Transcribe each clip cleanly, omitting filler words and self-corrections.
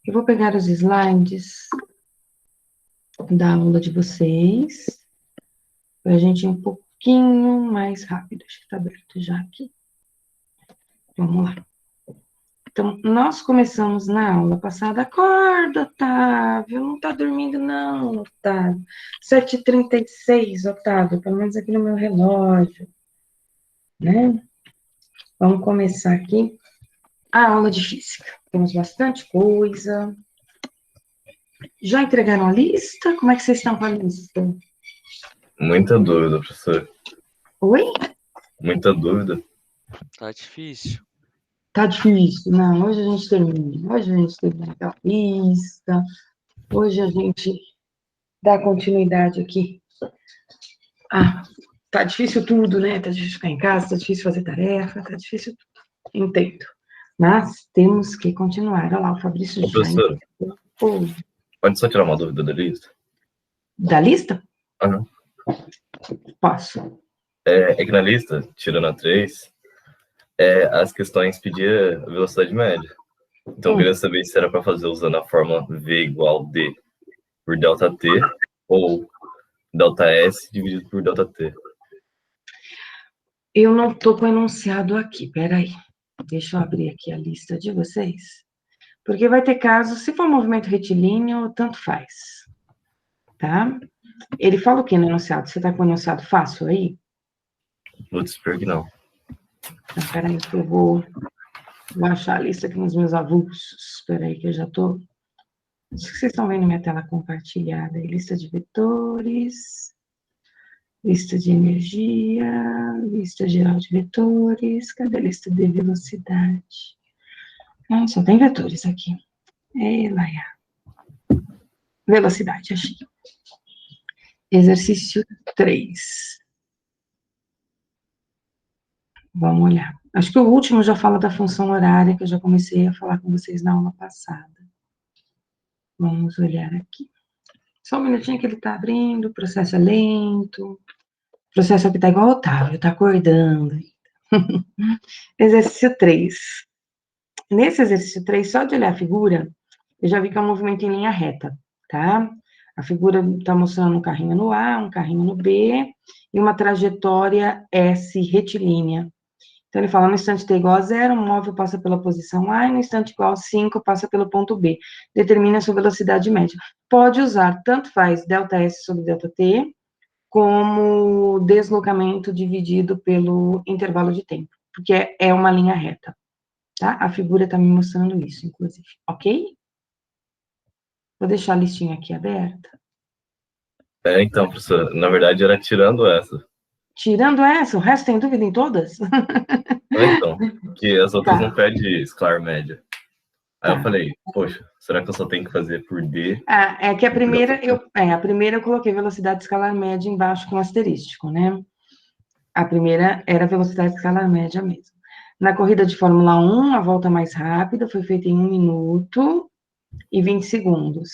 Eu vou pegar os slides da aula de vocês, para a gente ir um pouquinho mais rápido. Acho que está aberto já aqui. Vamos lá. Então, nós começamos na aula passada. Acorda, Otávio. Não está dormindo, não, Otávio. 7h36, Otávio, pelo menos aqui no meu relógio. Né? Vamos começar aqui a aula de física. Temos bastante coisa. Já entregaram a lista? Como é que vocês estão com a lista? Muita dúvida, professor. Oi? Muita dúvida. Tá difícil. Tá difícil. Não, hoje a gente termina. Hoje a gente termina aquela lista. Hoje a gente dá continuidade aqui. Ah, tá difícil tudo, né? Tá difícil ficar em casa, tá difícil fazer tarefa, tá difícil tudo. Entendo. Mas temos que continuar. Olha lá, o Fabrício já Professor, entendeu. pode só tirar uma dúvida da lista? Da lista? Aham. Posso. É que na lista, tirando a 3, as questões pediam velocidade média. Então eu queria saber se era para fazer usando a fórmula V igual D por ΔT ou ΔS dividido por ΔT. Eu não estou com o enunciado aqui, peraí. Deixa eu abrir aqui a lista de vocês. Porque vai ter casos, se for movimento retilíneo, tanto faz. Tá? Ele fala o que no enunciado? Você está com o enunciado fácil aí? Putz, pior que não. Então, peraí, que eu vou achar a lista aqui nos meus avulsos. Peraí, que eu já estou. Acho que vocês estão vendo minha tela compartilhada aí. Lista de vetores, lista de energia, lista geral de vetores. Cadê a lista de velocidade? Ah, só tem vetores aqui. Ei, Laia. Velocidade, achei. Exercício 3. Vamos olhar. Acho que o último já fala da função horária, que eu já comecei a falar com vocês na aula passada. Vamos olhar aqui. Só um minutinho que ele está abrindo, o processo é lento. O processo aqui está igual ao Otávio, está acordando. Exercício 3. Nesse exercício 3, só de olhar a figura, eu já vi que é um movimento em linha reta, tá? A figura está mostrando um carrinho no A, um carrinho no B, e uma trajetória S retilínea. Então, ele fala, no instante t igual a 0, o móvel passa pela posição A, e no instante igual a 5, passa pelo ponto B. Determina a sua velocidade média. Pode usar, tanto faz ΔS sobre ΔT, como deslocamento dividido pelo intervalo de tempo, porque é uma linha reta, tá? A figura está me mostrando isso, inclusive, ok? Vou deixar a listinha aqui aberta. Então, professor, na verdade era tirando essa. Tirando essa, o resto tem dúvida em todas? Então, que as outras Tá. não pedem escalar média. Aí Tá. eu falei, poxa, será que eu só tenho que fazer por D? É que a primeira eu coloquei velocidade escalar média embaixo com asterístico, né? A primeira era velocidade escalar média mesmo. Na corrida de Fórmula 1, a volta mais rápida foi feita em 1 minuto e 20 segundos,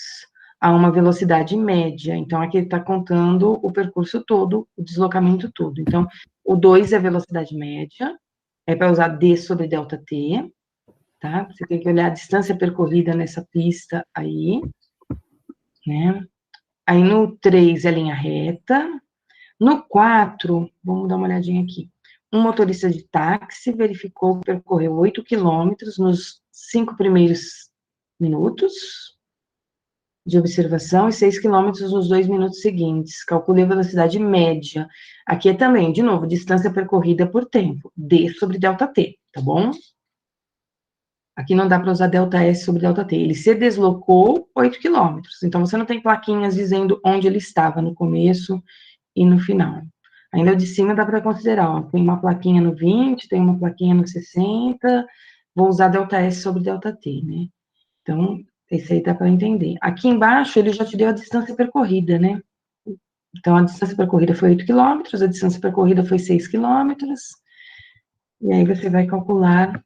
a uma velocidade média. Então, aqui ele está contando o percurso todo, o deslocamento todo. Então, o 2 é velocidade média, é para usar D sobre ΔT, tá? Você tem que olhar a distância percorrida nessa pista aí, né? Aí no 3 é linha reta. No 4, vamos dar uma olhadinha aqui. Um motorista de táxi verificou que percorreu 8 quilômetros nos 5 primeiros minutos de observação e 6 quilômetros nos 2 minutos seguintes. Calcule a velocidade média. Aqui é também, de novo, distância percorrida por tempo. D sobre ΔT, tá bom? Aqui não dá para usar ΔS sobre ΔT. Ele se deslocou 8 quilômetros. Então, você não tem plaquinhas dizendo onde ele estava no começo e no final. Ainda o de cima dá para considerar, ó, tem uma plaquinha no 20, tem uma plaquinha no 60, vou usar ΔS sobre ΔT, né? Então, esse aí dá para entender. Aqui embaixo, ele já te deu a distância percorrida, né? Então, a distância percorrida foi 8 quilômetros, a distância percorrida foi 6 quilômetros, e aí você vai calcular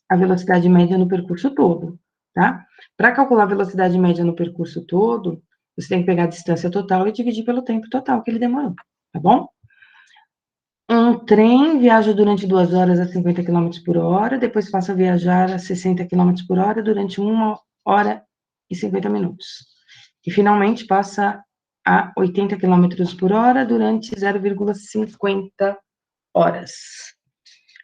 a velocidade média no percurso todo, tá? Para calcular a velocidade média no percurso todo, você tem que pegar a distância total e dividir pelo tempo total que ele demorou, tá bom? Um trem viaja durante 2 horas a 50 km por hora, depois passa a viajar a 60 km por hora durante 1 hora e 50 minutos. E, finalmente, passa a 80 km por hora durante 0,50 horas.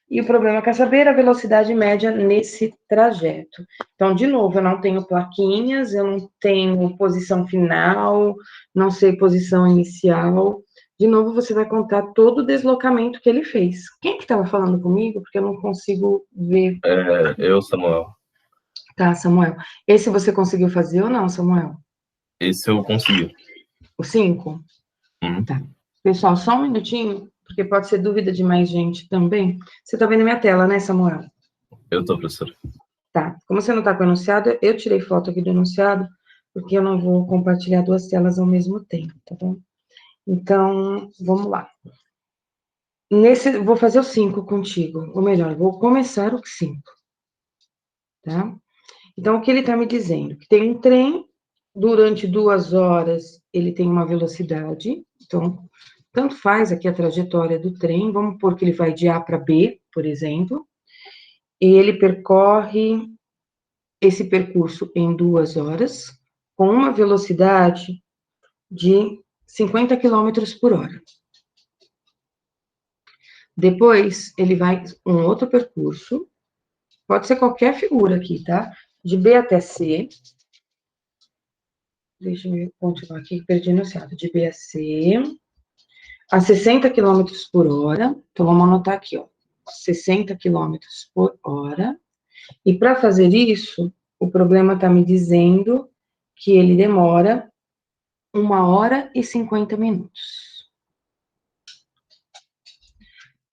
E o problema quer saber a velocidade média nesse trajeto. Então, de novo, eu não tenho plaquinhas, eu não tenho posição final, não sei posição inicial. De novo, você vai contar todo o deslocamento que ele fez. Quem que estava falando comigo? Porque eu não consigo ver. Eu, Samuel. Tá, Samuel. Esse você conseguiu fazer ou não, Samuel? Esse eu consegui. O 5? Tá. Pessoal, só um minutinho, porque pode ser dúvida de mais gente também. Você tá vendo minha tela, né, Samuel? Eu tô, professor. Tá. Como você não tá com o enunciado, eu tirei foto aqui do enunciado, porque eu não vou compartilhar duas telas ao mesmo tempo, tá bom? Então, vamos lá. Vou fazer o 5 contigo, ou melhor, vou começar o 5, tá? Então, o que ele está me dizendo? Que tem um trem, durante 2 horas, ele tem uma velocidade, então, tanto faz aqui a trajetória do trem, vamos supor que ele vai de A para B, por exemplo, e ele percorre esse percurso em 2 horas, com uma velocidade de 50 km por hora. Depois, ele vai um outro percurso, pode ser qualquer figura aqui, tá? De B até C. Deixa eu continuar aqui, perdi no enunciado. De B a C, a 60 km por hora. Então, vamos anotar aqui, ó. 60 km por hora. E para fazer isso, o problema está me dizendo que ele demora 1 hora e 50 minutos.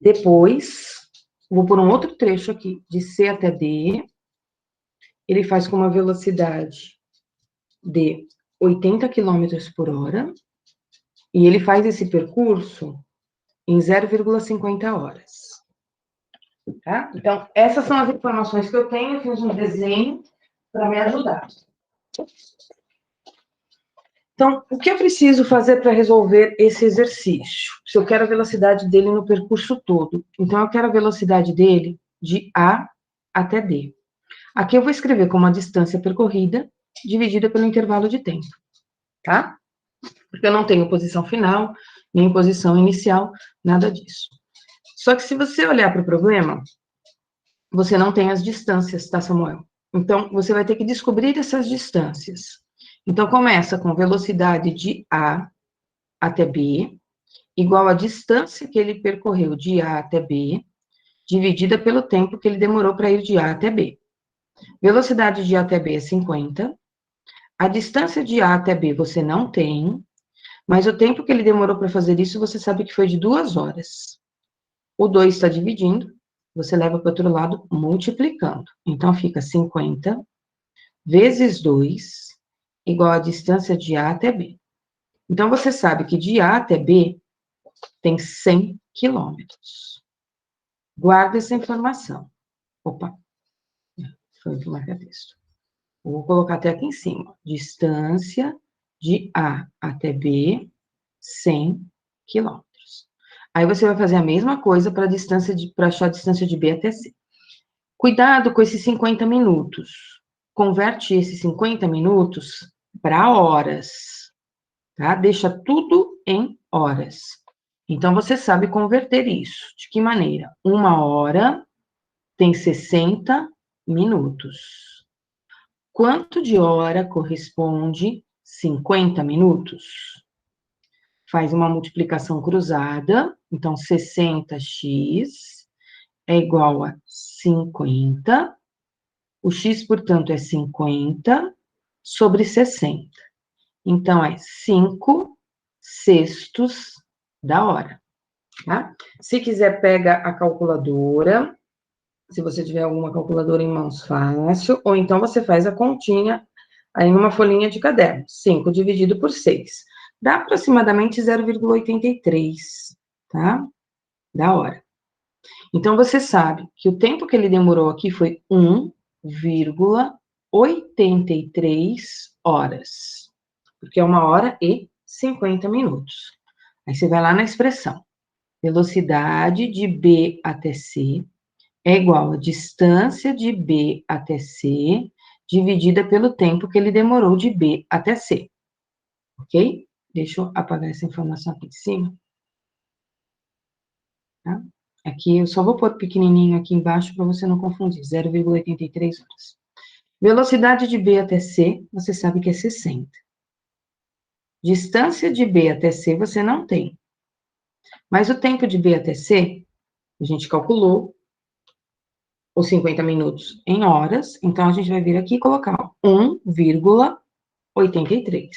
Depois, vou por um outro trecho aqui, de C até D. Ele faz com uma velocidade de 80 km por hora. E ele faz esse percurso em 0,50 horas. Tá? Então, essas são as informações que eu tenho. Eu fiz um desenho para me ajudar. Então, o que eu preciso fazer para resolver esse exercício? Se eu quero a velocidade dele no percurso todo. Então, eu quero a velocidade dele de A até D. Aqui eu vou escrever como a distância percorrida dividida pelo intervalo de tempo. Tá? Porque eu não tenho posição final, nem posição inicial, nada disso. Só que se você olhar para o problema, você não tem as distâncias, tá, Samuel? Então, você vai ter que descobrir essas distâncias. Então, começa com velocidade de A até B, igual a distância que ele percorreu de A até B, dividida pelo tempo que ele demorou para ir de A até B. Velocidade de A até B é 50. A distância de A até B você não tem, mas o tempo que ele demorou para fazer isso, você sabe que foi de 2 horas. O 2 está dividindo, você leva para o outro lado multiplicando. Então, fica 50 vezes 2, igual a distância de A até B. Então, você sabe que de A até B tem 100 quilômetros. Guarda essa informação. Opa, foi o que marca texto. Vou colocar até aqui em cima. Distância de A até B, 100 quilômetros. Aí você vai fazer a mesma coisa para achar a distância de B até C. Cuidado com esses 50 minutos. Converte esses 50 minutos para horas, tá? Deixa tudo em horas. Então, você sabe converter isso. De que maneira? 1 hora tem 60 minutos. Quanto de hora corresponde 50 minutos? Faz uma multiplicação cruzada. Então, 60x é igual a 50. O x, portanto, é 50 sobre 60. Então, é 5 sextos da hora. Tá? Se quiser, pega a calculadora. Se você tiver alguma calculadora em mãos, fácil. Ou então, você faz a continha aí em uma folhinha de caderno. 5 dividido por 6. Dá aproximadamente 0,83, tá? Da hora. Então, você sabe que o tempo que ele demorou aqui foi 1,83 horas. Porque é 1 hora e 50 minutos. Aí você vai lá na expressão. Velocidade de B até C é igual a distância de B até C dividida pelo tempo que ele demorou de B até C. Ok? Deixa eu apagar essa informação aqui de cima. Tá? Aqui eu só vou pôr pequenininho aqui embaixo para você não confundir. 0,83 horas. Velocidade de B até C, você sabe que é 60. Distância de B até C você não tem. Mas o tempo de B até C, a gente calculou os 50 minutos em horas, então a gente vai vir aqui e colocar 1,83.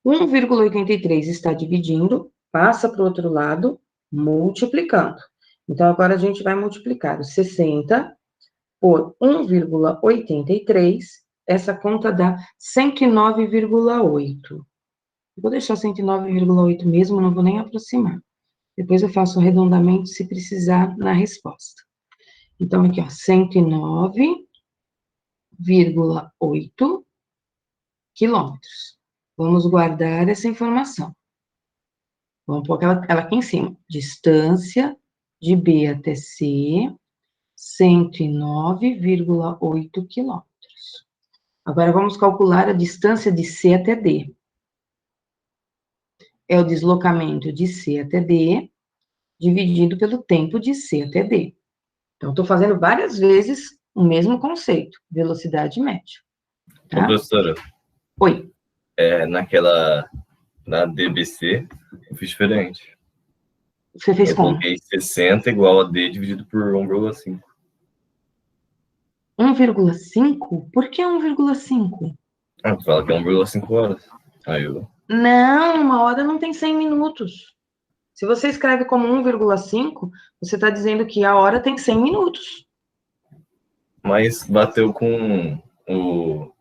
1,83 está dividindo, passa para o outro lado, multiplicando. Então, agora a gente vai multiplicar os 60 por 1,83, essa conta dá 109,8. Vou deixar 109,8 mesmo, não vou nem aproximar. Depois eu faço o arredondamento se precisar na resposta. Então, aqui, ó, 109,8 quilômetros. Vamos guardar essa informação. Vamos pôr ela aqui em cima. Distância de B até C, 109,8 quilômetros. Agora, vamos calcular a distância de C até D. É o deslocamento de C até D, dividido pelo tempo de C até D. Então, estou fazendo várias vezes o mesmo conceito, velocidade média. Tá? Ô, professora. Oi. Na DBC, eu fiz diferente. Você fez como? Eu coloquei 60 igual a D dividido por 1,5. 1,5? Por que 1,5? Ah, fala que é 1,5 horas. Aí eu... Não, uma hora não tem 100 minutos. Se você escreve como 1,5, você está dizendo que a hora tem 100 minutos. Mas bateu com o...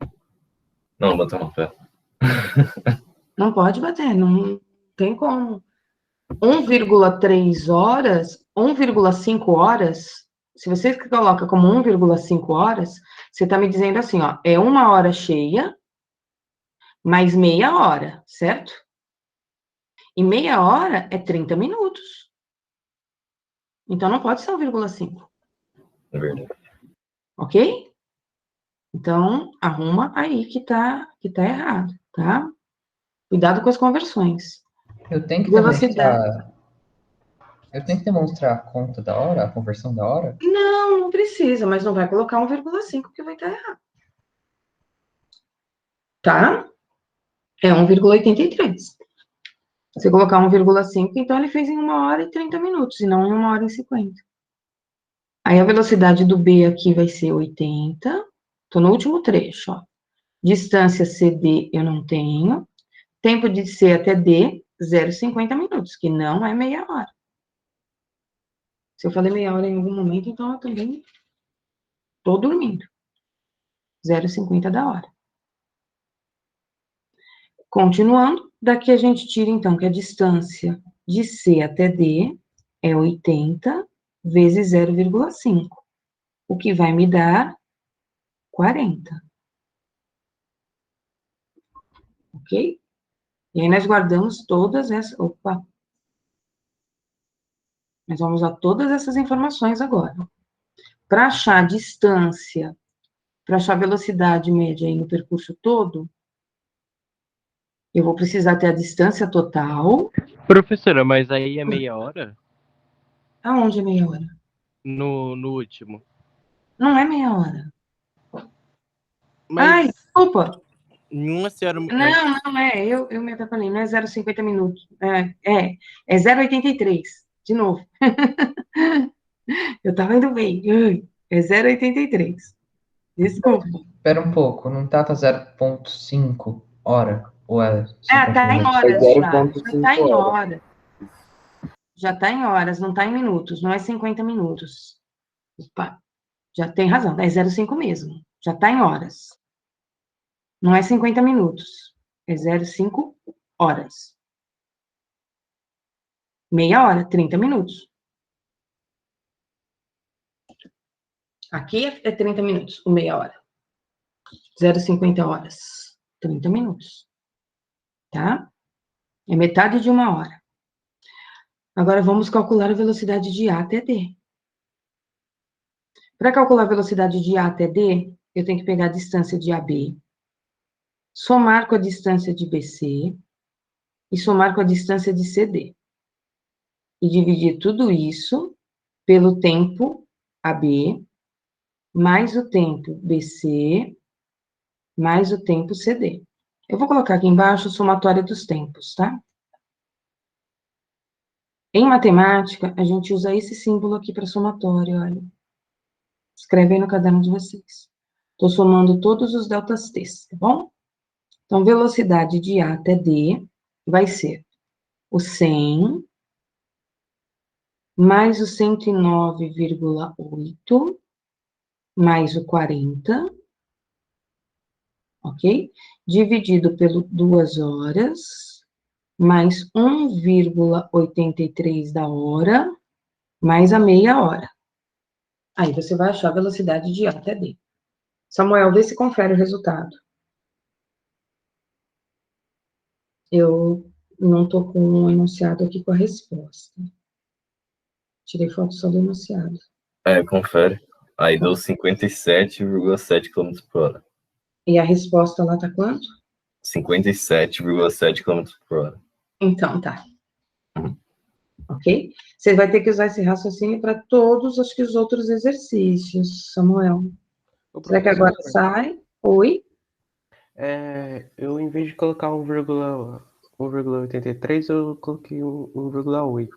Não, bateu no pé. Não pode bater, não tem como. 1,3 horas, 1,5 horas, se você coloca como 1,5 horas, você está me dizendo assim, ó, é uma hora cheia, mais meia hora, certo? E meia hora é 30 minutos. Então, não pode ser 1,5. É verdade. Ok? Então, arruma aí que tá errado, tá? Cuidado com as conversões. Eu tenho que Velocidade. demonstrar a conta da hora, a conversão da hora? Não precisa, mas não vai colocar 1,5 que vai estar errado. Tá? É 1,83. Se colocar 1,5, então ele fez em 1 hora e 30 minutos, e não em 1 hora e 50. Aí a velocidade do B aqui vai ser 80. Tô no último trecho, ó. Distância CD eu não tenho. Tempo de C até D, 0,50 minutos, que não é meia hora. Se eu falei meia hora em algum momento, então eu também tô dormindo. 0,50 da hora. Continuando, daqui a gente tira, então, que a distância de C até D é 80 vezes 0,5, o que vai me dar 40. Ok? E aí nós guardamos todas essas... Opa! Nós vamos usar todas essas informações agora. Para achar a distância, para achar a velocidade média aí no percurso todo, eu vou precisar ter a distância total. Professora, mas aí é meia hora? Aonde é meia hora? No último. Não é meia hora. Mas Ai, desculpa. uma senhora... Não é. Eu me atrapalhei. Não é 0,50 minutos. É 0,83. De novo. Eu tava indo bem. É 0,83. Desculpa. Espera um pouco, não tava 0,5 hora? Ou é 50 Tá em minutos? horas É já. 0,5 Já tá em horas. horas. Já tá em horas, não tá em minutos. Não é 50 minutos. Opa, já tem razão. É 0,5 mesmo. Já tá em horas. Não é 50 minutos. É 0,5 horas. Meia hora, 30 minutos. Aqui é 30 minutos, ou meia hora. 0,50 horas, 30 minutos. Tá? É metade de uma hora. Agora, vamos calcular a velocidade de A até D. Para calcular a velocidade de A até D, eu tenho que pegar a distância de AB, somar com a distância de BC e somar com a distância de CD. E dividir tudo isso pelo tempo AB, mais o tempo BC, mais o tempo CD. Eu vou colocar aqui embaixo a somatória dos tempos, tá? Em matemática, a gente usa esse símbolo aqui para somatória, olha. Escreve aí no caderno de vocês. Estou somando todos os deltas t, tá bom? Então, velocidade de A até D vai ser o 100 mais o 109,8 mais o 40, ok? Dividido pelo 2 horas, mais 1,83 da hora, mais a meia hora. Aí você vai achar a velocidade de A até D. Samuel, vê se confere o resultado. Eu não estou com o enunciado aqui com a resposta. Tirei foto só do enunciado. Confere. Aí deu 57,7 km por hora. E a resposta lá tá quanto? 57,7 km por hora. Então, tá. Ok? Você vai ter que usar esse raciocínio para todos, acho que os outros exercícios, Samuel. Será que agora sai? Oi? Eu, em vez de colocar 1,83, eu coloquei 1,8.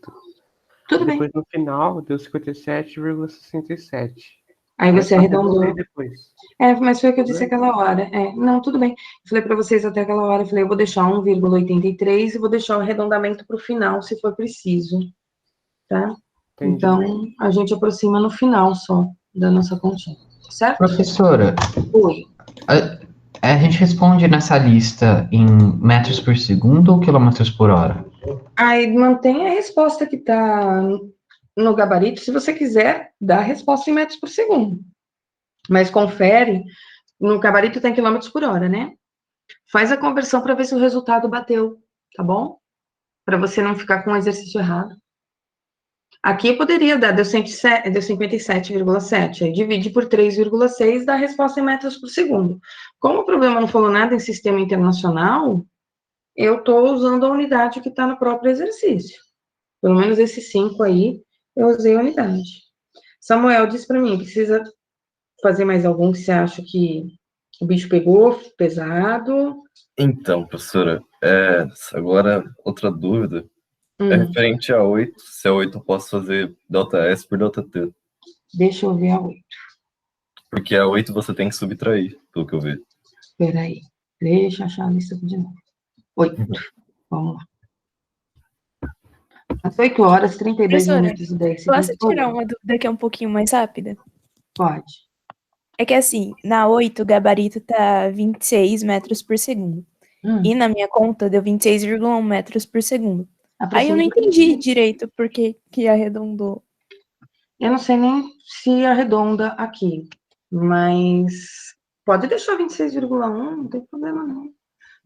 Tudo bem. Depois, no final, deu 57,67. Aí você arredondou. Depois. Mas foi o que eu disse aquela hora. Não, tudo bem. Eu falei para vocês até aquela hora, eu falei, eu vou deixar 1,83 e vou deixar o arredondamento para o final, se for preciso. Tá? Entendi. Então, a gente aproxima no final só da nossa continha. Certo? Professora, Oi. a gente responde nessa lista em metros por segundo ou quilômetros por hora? Aí mantém a resposta que está no gabarito, se você quiser dar a resposta em metros por segundo. Mas confere, no gabarito tem quilômetros por hora, né? Faz a conversão para ver se o resultado bateu, tá bom? Para você não ficar com o exercício errado. Aqui poderia dar, deu 57,7, aí divide por 3,6, dá a resposta em metros por segundo. Como o problema não falou nada em sistema internacional, eu estou usando a unidade que está no próprio exercício. Pelo menos esses 5 aí, eu usei a unidade. Samuel, diz para mim, precisa fazer mais algum que você acha que o bicho pegou, pesado? Então, professora, agora outra dúvida. É referente a 8. Se a 8 eu posso fazer ΔS por ΔT. Deixa eu ver a 8. Porque a 8 você tem que subtrair, pelo que eu vi. Espera aí. Deixa eu achar a lista de novo. 8. Vamos lá. Às 8 horas, 32 Professora, minutos e 10 segundos. posso tirar uma dúvida que é um pouquinho mais rápida? Pode. É que assim, na 8 o gabarito tá 26 metros por segundo. E na minha conta deu 26,1 metros por segundo. Aí eu não entendi direito por que arredondou. Eu não sei nem se arredonda aqui, mas pode deixar 26,1, não tem problema não.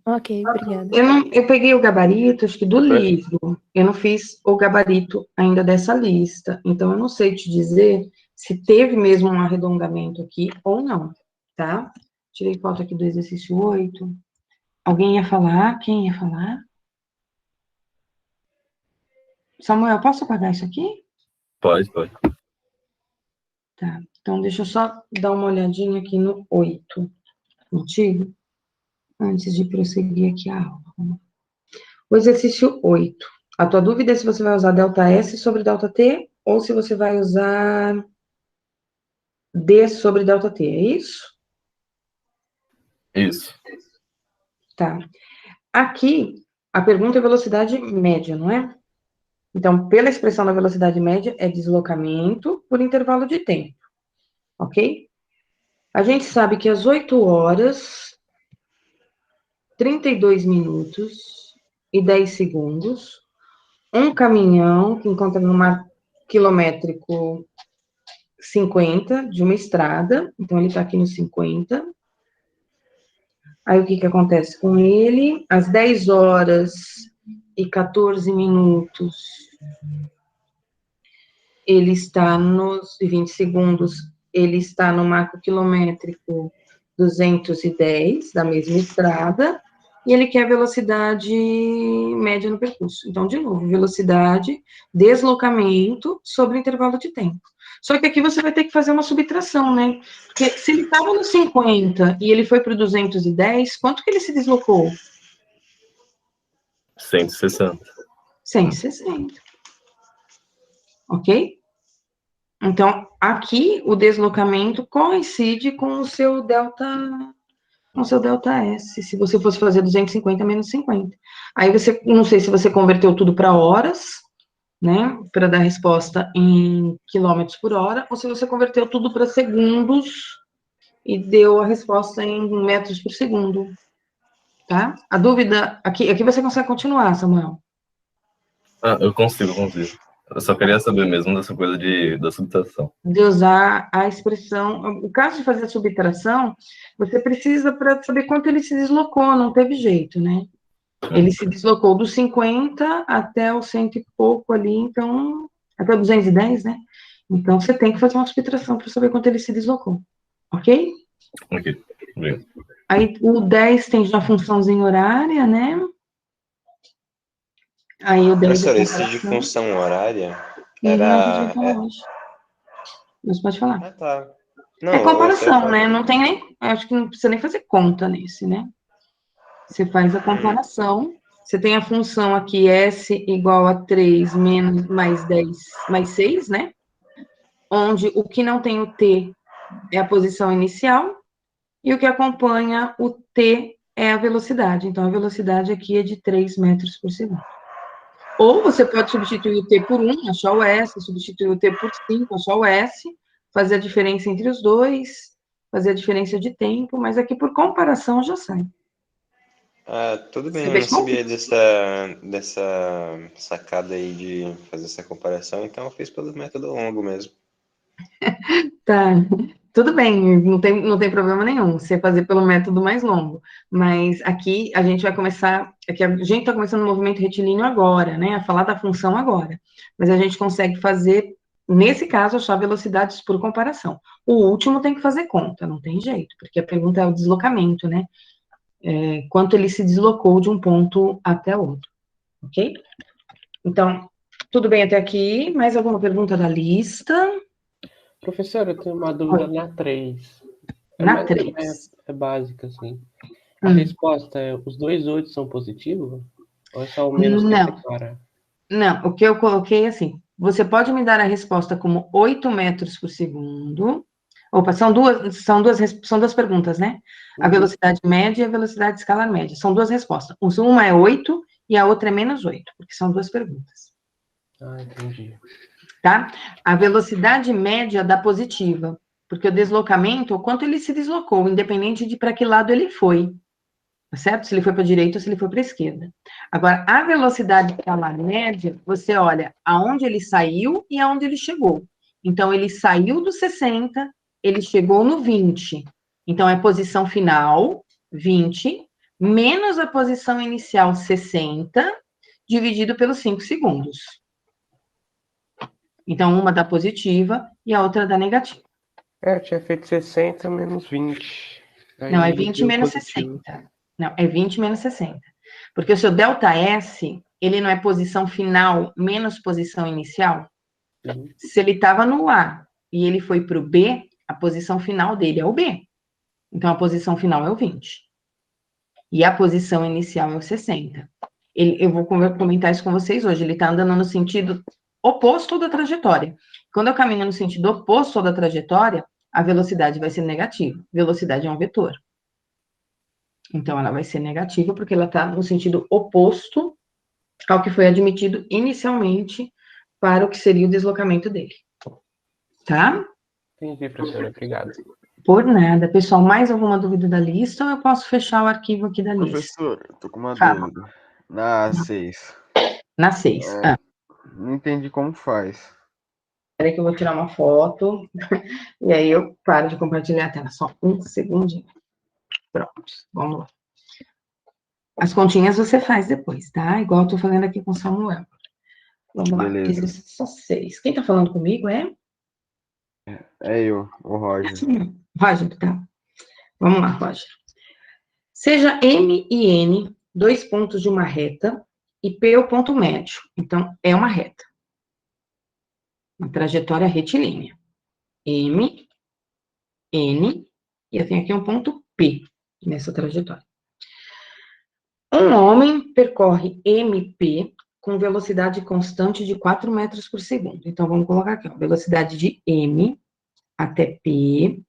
Ok, obrigada. Eu peguei o gabarito, acho que do livro, eu não fiz o gabarito ainda dessa lista, então eu não sei te dizer se teve mesmo um arredondamento aqui ou não, tá? Tirei foto aqui do exercício 8. Alguém ia falar? Quem ia falar? Samuel, posso apagar isso aqui? Pode. Tá, então deixa eu só dar uma olhadinha aqui no 8 contigo, antes de prosseguir aqui a aula. O exercício 8. A tua dúvida é se você vai usar ΔS sobre ΔT ou se você vai usar D sobre ΔT, é isso? Isso. Tá. Aqui, a pergunta é velocidade média, não é? Então, pela expressão da velocidade média, é deslocamento por intervalo de tempo, ok? A gente sabe que às 8 horas, 32 minutos e 10 segundos, um caminhão que encontra no mar quilométrico 50 de uma estrada, então ele está aqui no 50. Aí o que acontece com ele? Às 10 horas e 14 minutos, ele está nos 20 segundos, ele está no marco quilométrico 210 da mesma estrada, e ele quer a velocidade média no percurso. Então, de novo, velocidade, deslocamento sobre intervalo de tempo. Só que aqui você vai ter que fazer uma subtração, né? Porque se ele estava no 50 e ele foi para o 210, quanto que ele se deslocou? 160. 160. Ok? Então, aqui o deslocamento coincide com o seu delta S, se você fosse fazer 250 menos 50. Aí você, não sei se você converteu tudo para horas, né, para dar resposta em quilômetros por hora, ou se você converteu tudo para segundos e deu a resposta em metros por segundo, tá? A dúvida, aqui você consegue continuar, Samuel. Eu consigo. Eu só queria saber mesmo dessa coisa da subtração. De usar a expressão, o caso de fazer a subtração, você precisa para saber quanto ele se deslocou, não teve jeito, né? Ele se deslocou dos 50 até o 100 e pouco ali, então, até o 210, né? Então, você tem que fazer uma subtração para saber quanto ele se deslocou, ok? Ok, obrigado. Aí, o 10 tem já funçãozinha horária, né? Aí, o 10 Professor, é esse de função horária Não, era... hoje. Mas pode falar. Ah, tá. Não, É eu só ia comparação, falar- né? Não tem nem. Acho que não precisa nem fazer conta nesse, né? Você faz a comparação. Você tem a função aqui S igual a 3 menos mais 10 mais 6, né? Onde o que não tem o T é a posição inicial e o que acompanha o T é a velocidade. Então, a velocidade aqui é de 3 metros por segundo. Ou você pode substituir o T por 1, achar o S, substituir o T por 5, achar o S, fazer a diferença entre os dois, fazer a diferença de tempo, mas aqui por comparação já sai. Ah, tudo bem, Você eu vê não como? sabia dessa sacada aí de fazer essa comparação, então eu fiz pelo método longo mesmo. Tá, tudo bem, não tem problema nenhum você fazer pelo método mais longo, mas aqui a gente vai começar, aqui a gente está começando o movimento retilíneo agora, né, a falar da função agora, mas a gente consegue fazer, nesse caso, achar velocidades por comparação. O último tem que fazer conta, não tem jeito, porque a pergunta é o deslocamento, né, quanto ele se deslocou de um ponto até outro, ok? Então, tudo bem até aqui, mais alguma pergunta da lista? Professor, eu tenho uma dúvida na 3. Na 3. É básica, assim. A resposta é, os dois 8 são positivos? Ou é só o menos que separa? Não, o que eu coloquei assim, você pode me dar a resposta como 8 metros por segundo. Opa, são duas perguntas, né? A velocidade média e a velocidade escalar média. São duas respostas. Uma é 8 e a outra é menos 8, porque são duas perguntas. Ah, entendi. Tá? A velocidade média dá positiva, porque o deslocamento, o quanto ele se deslocou, independente de para que lado ele foi, tá certo? Se ele foi para a direita ou se ele foi para a esquerda. Agora, a velocidade escalar média, você olha aonde ele saiu e aonde ele chegou. Então, ele saiu do 60, ele chegou no 20. Então, é posição final, 20, menos a posição inicial, 60, dividido pelos 5 segundos. Então, uma dá positiva e a outra dá negativa. Eu tinha feito 60 menos 20. Não, é 20 menos positivo. 60. Não, é 20 menos 60. Porque o seu delta S, ele não é posição final menos posição inicial? Sim. Se ele estava no A e ele foi para o B, a posição final dele é o B. Então, a posição final é o 20. E a posição inicial é o 60. Eu vou comentar isso com vocês hoje. Ele está andando no sentido oposto da trajetória. Quando eu caminho no sentido oposto da trajetória, a velocidade vai ser negativa. Velocidade é um vetor. Então, ela vai ser negativa porque ela está no sentido oposto ao que foi admitido inicialmente para o que seria o deslocamento dele. Tá? Entendi, professora. Obrigado. Por nada. Pessoal, mais alguma dúvida da lista ou eu posso fechar o arquivo aqui da lista? Professor, eu tô com uma dúvida. Na 6. Na 6. Não entendi como faz. Espera aí que eu vou tirar uma foto e aí eu paro de compartilhar a tela. Só um segundinho. Pronto, vamos lá. As continhas você faz depois, tá? Igual eu tô falando aqui com o Samuel. Vamos lá. Exercício só 6. Quem tá falando comigo é? É eu, o Roger. Roger, tá. Vamos lá, Roger. Seja M e N 2 pontos de uma reta e P o ponto médio. Então, é uma reta. Uma trajetória retilínea. M, N, e eu tenho aqui um ponto P nessa trajetória. Um homem percorre MP com velocidade constante de 4 metros por segundo. Então, vamos colocar aqui, ó, velocidade de M até P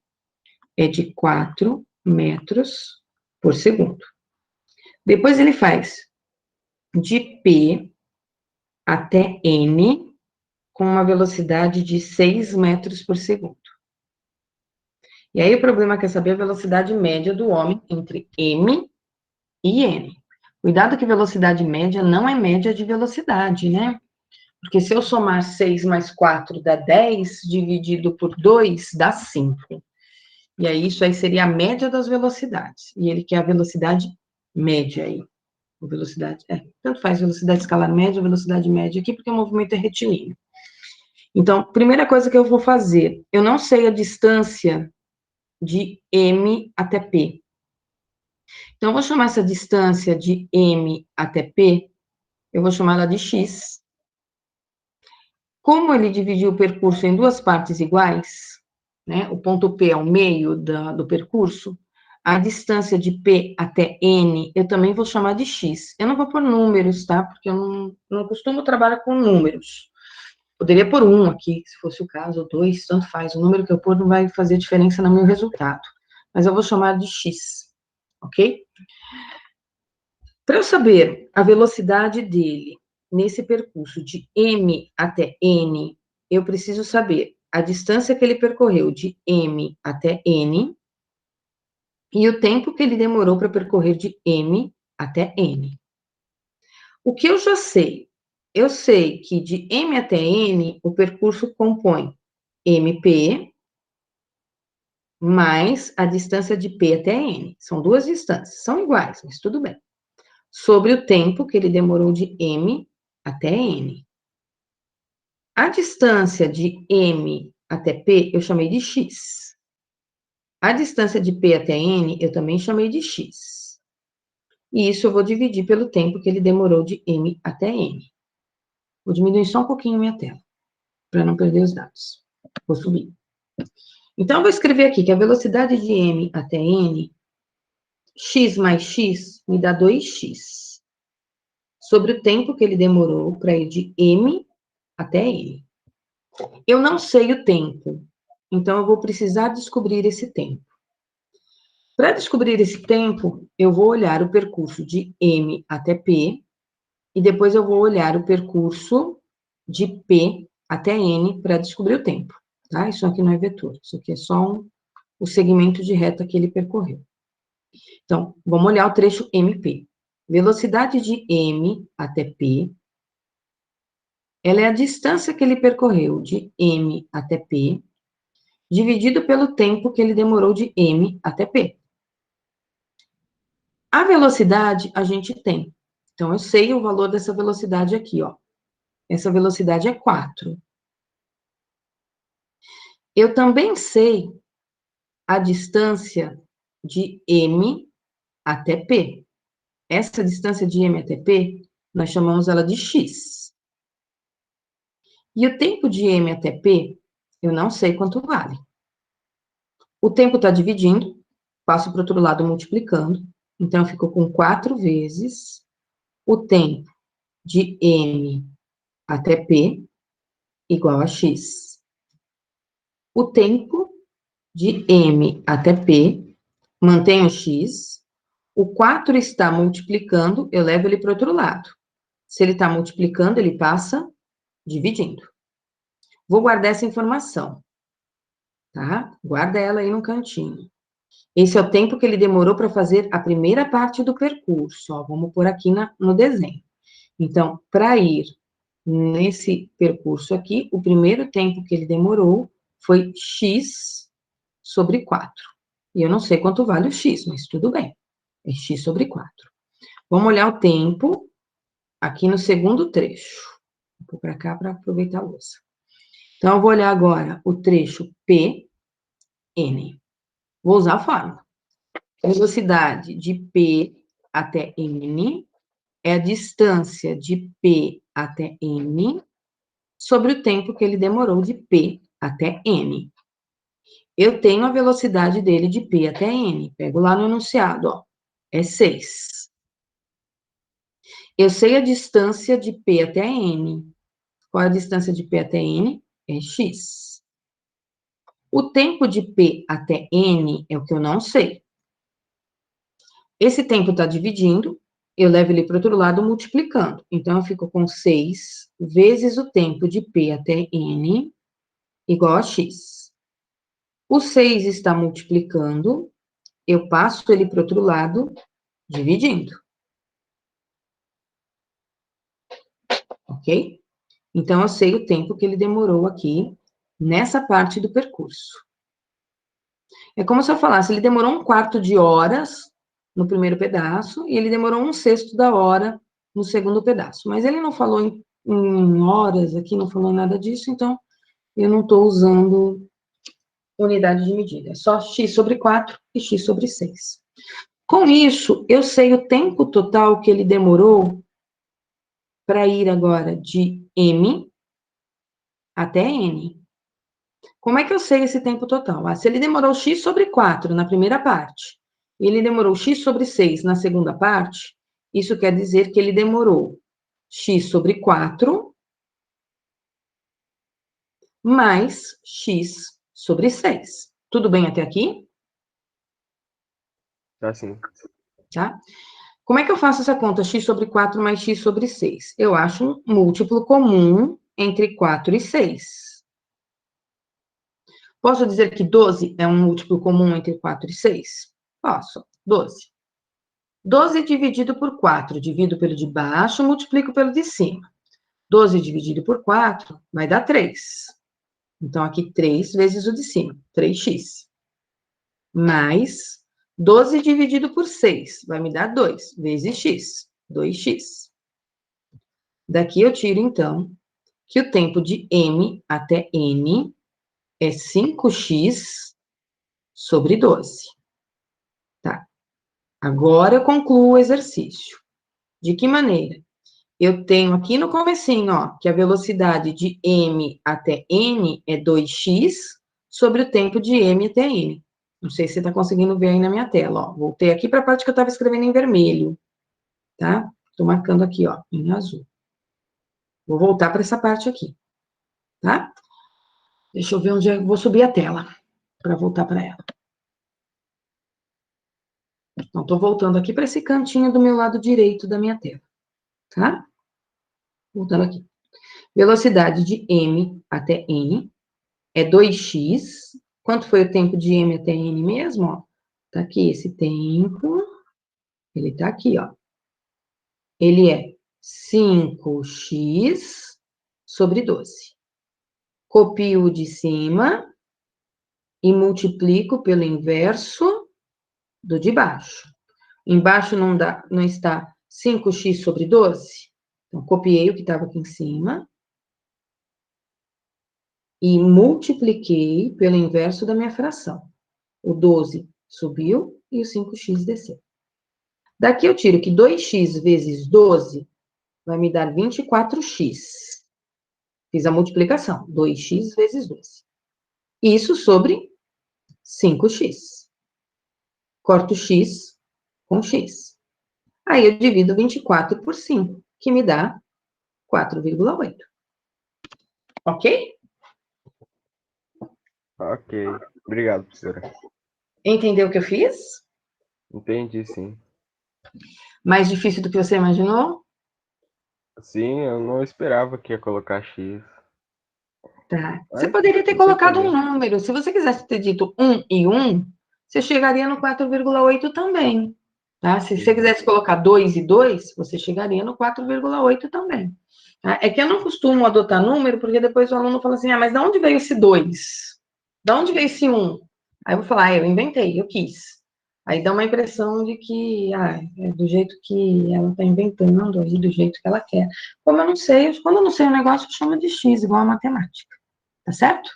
é de 4 metros por segundo. Depois ele faz de P até N com uma velocidade de 6 metros por segundo. E aí o problema é saber a velocidade média do homem entre M e N. Cuidado que velocidade média não é média de velocidade, né? Porque se eu somar 6 mais 4 dá 10, dividido por 2 dá 5. E aí isso aí seria a média das velocidades. E ele quer a velocidade média aí. Velocidade, tanto faz velocidade escalar média, velocidade média aqui, porque o movimento é retilíneo. Então, primeira coisa que eu vou fazer, eu não sei a distância de M até P. Então, eu vou chamar essa distância de M até P, eu vou chamar ela de X. Como ele dividiu o percurso em 2 partes iguais, né, o ponto P é o meio do percurso, a distância de P até N, eu também vou chamar de X. Eu não vou pôr números, tá? Porque eu não costumo trabalhar com números. Poderia pôr 1 aqui, se fosse o caso, ou 2, tanto faz. O número que eu pôr não vai fazer diferença no meu resultado. Mas eu vou chamar de X, ok? Para eu saber a velocidade dele nesse percurso de M até N, eu preciso saber a distância que ele percorreu de M até N e o tempo que ele demorou para percorrer de M até N. O que eu já sei? Eu sei que de M até N, o percurso compõe MP mais a distância de P até N. São 2 distâncias, são iguais, mas tudo bem. Sobre o tempo que ele demorou de M até N. A distância de M até P, eu chamei de X. A distância de P até N, eu também chamei de X. E isso eu vou dividir pelo tempo que ele demorou de M até N. Vou diminuir só um pouquinho a minha tela, para não perder os dados. Vou subir. Então, eu vou escrever aqui que a velocidade de M até N, X mais X, me dá 2X. Sobre o tempo que ele demorou para ir de M até N. Eu não sei o tempo, então eu vou precisar descobrir esse tempo. Para descobrir esse tempo, eu vou olhar o percurso de M até P, e depois eu vou olhar o percurso de P até N para descobrir o tempo, tá? Isso aqui não é vetor, isso aqui é só o segmento de reta que ele percorreu. Então, vamos olhar o trecho MP. Velocidade de M até P, ela é a distância que ele percorreu de M até P, dividido pelo tempo que ele demorou de M até P. A velocidade a gente tem. Então, eu sei o valor dessa velocidade aqui, ó. Essa velocidade é 4. Eu também sei a distância de M até P. Essa distância de M até P, nós chamamos ela de X. E o tempo de M até P, eu não sei quanto vale. O tempo está dividindo, passo para o outro lado multiplicando, então eu fico com 4 vezes o tempo de M até P igual a X. O tempo de M até P, mantém o X, o 4 está multiplicando, eu levo ele para o outro lado. Se ele está multiplicando, ele passa dividindo. Vou guardar essa informação, tá? Guarda ela aí no cantinho. Esse é o tempo que ele demorou para fazer a primeira parte do percurso, ó, vamos pôr aqui no desenho. Então, para ir nesse percurso aqui, o primeiro tempo que ele demorou foi X sobre 4. E eu não sei quanto vale o X, mas tudo bem. É X sobre 4. Vamos olhar o tempo aqui no segundo trecho. Vou pôr para cá para aproveitar a louça. Então, eu vou olhar agora o trecho P, N. Vou usar a fórmula. velocidade de P até N é a distância de P até N sobre o tempo que ele demorou de P até N. Eu tenho a velocidade dele de P até N. Pego lá no enunciado, ó. É 6. Eu sei a distância de P até N. Qual é a distância de P até N? É X. O tempo de P até N é o que eu não sei. Esse tempo está dividindo, eu levo ele para o outro lado multiplicando. Então, eu fico com 6 vezes o tempo de P até N igual a X. O 6 está multiplicando, eu passo ele para o outro lado, dividindo. Ok? Então, eu sei o tempo que ele demorou aqui, nessa parte do percurso. É como se eu falasse, ele demorou 1/4 de horas no primeiro pedaço, e ele demorou 1/6 da hora no segundo pedaço. Mas ele não falou em horas aqui, não falou nada disso, então eu não estou usando unidade de medida. É só x sobre 4 e x sobre 6. Com isso, eu sei o tempo total que ele demorou para ir agora de M até N. Como é que eu sei esse tempo total? Se ele demorou x sobre 4 na primeira parte, e ele demorou x sobre 6 na segunda parte, isso quer dizer que ele demorou x sobre 4 mais x sobre 6. Tudo bem até aqui? Tá sim. Tá? Como é que eu faço essa conta? X sobre 4 mais x sobre 6. Eu acho um múltiplo comum entre 4 e 6. Posso dizer que 12 é um múltiplo comum entre 4 e 6? Posso. 12. 12 dividido por 4, divido pelo de baixo, multiplico pelo de cima. 12 dividido por 4 vai dar 3. Então, aqui 3 vezes o de cima, 3x. Mais 12 dividido por 6 vai me dar 2 vezes x, 2x. Daqui eu tiro, então, que o tempo de M até N é 5x sobre 12. Tá. Agora eu concluo o exercício. De que maneira? Eu tenho aqui no comecinho, ó, que a velocidade de M até N é 2x sobre o tempo de M até N. Não sei se você está conseguindo ver aí na minha tela, ó. Voltei aqui para a parte que eu estava escrevendo em vermelho, tá? Estou marcando aqui, ó, em azul. Vou voltar para essa parte aqui, tá? Deixa eu ver onde eu vou subir a tela para voltar para ela. Então, estou voltando aqui para esse cantinho do meu lado direito da minha tela, tá? Voltando aqui. Velocidade de M até N é 2x. Quanto foi o tempo de M até N mesmo? Ó, tá aqui esse tempo. Ele tá aqui, ó. Ele é 5x sobre 12. Copio o de cima e multiplico pelo inverso do de baixo. Embaixo não está 5x sobre 12? Então, copiei o que estava aqui em cima e multipliquei pelo inverso da minha fração. O 12 subiu e o 5x desceu. Daqui eu tiro que 2x vezes 12 vai me dar 24x. Fiz a multiplicação, 2x vezes 12. Isso sobre 5x. Corto x com x. Aí eu divido 24 por 5, que me dá 4,8. Ok? Ok. Obrigado, professora. Entendeu o que eu fiz? Entendi, sim. Mais difícil do que você imaginou? Sim, eu não esperava que ia colocar X. Tá. Você poderia ter colocado um número. Se você quisesse ter dito 1 e 1, você chegaria no 4,8 também. Tá? Se você quisesse colocar 2 e 2, você chegaria no 4,8 também. Tá? É que eu não costumo adotar número, porque depois o aluno fala assim, mas de onde veio esse 2? De onde veio esse 1? Aí eu vou falar, eu inventei, eu quis. Aí dá uma impressão de que, é do jeito que ela está inventando, aí do jeito que ela quer. Como eu não sei, quando eu não sei o negócio, eu chamo de X, igual a matemática. Tá certo?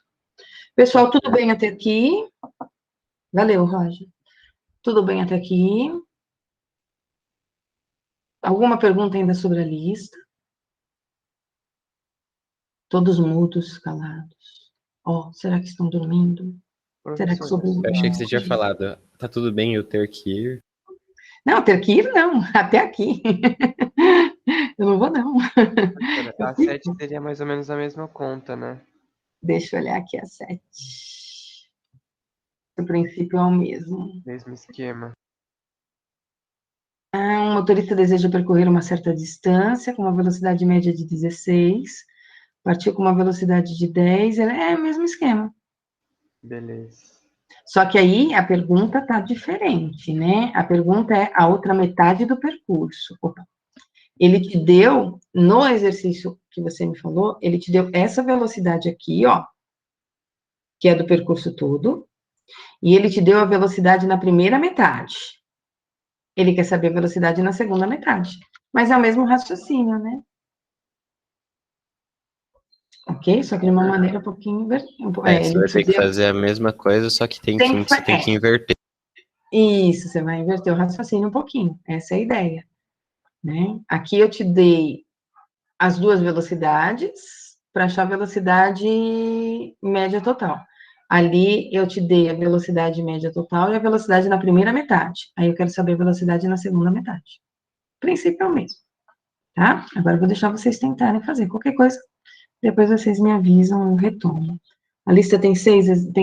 Pessoal, tudo bem até aqui? Valeu, Roger. Tudo bem até aqui? Alguma pergunta ainda sobre a lista? Todos mudos, calados. Ó, será que estão dormindo? Será que sobrou? Eu achei que você tinha falado, tá tudo bem eu ter que ir? Não, ter que ir não, até aqui. Eu não vou, não. A 7 seria mais ou menos a mesma conta, né? Deixa eu olhar aqui a 7. O princípio é o mesmo. Mesmo esquema. Um motorista deseja percorrer uma certa distância com uma velocidade média de 16, partiu com uma velocidade de 10, é o mesmo esquema. Beleza. Só que aí a pergunta está diferente, né? A pergunta é a outra metade do percurso. Opa. Ele te deu, no exercício que você me falou, ele te deu essa velocidade aqui, ó, que é do percurso todo, e ele te deu a velocidade na primeira metade. Ele quer saber a velocidade na segunda metade. Mas é o mesmo raciocínio, né? Ok? Só que de uma maneira um pouquinho... Você vai ter que fazer a mesma coisa, só que você tem que inverter. Isso, você vai inverter o raciocínio um pouquinho. Essa é a ideia. Né? Aqui eu te dei as duas velocidades para achar a velocidade média total. Ali eu te dei a velocidade média total e a velocidade na primeira metade. Aí eu quero saber a velocidade na segunda metade. O princípio é o mesmo. Tá? Agora eu vou deixar vocês tentarem fazer. Qualquer coisa, depois vocês me avisam, eu retomo. A lista tem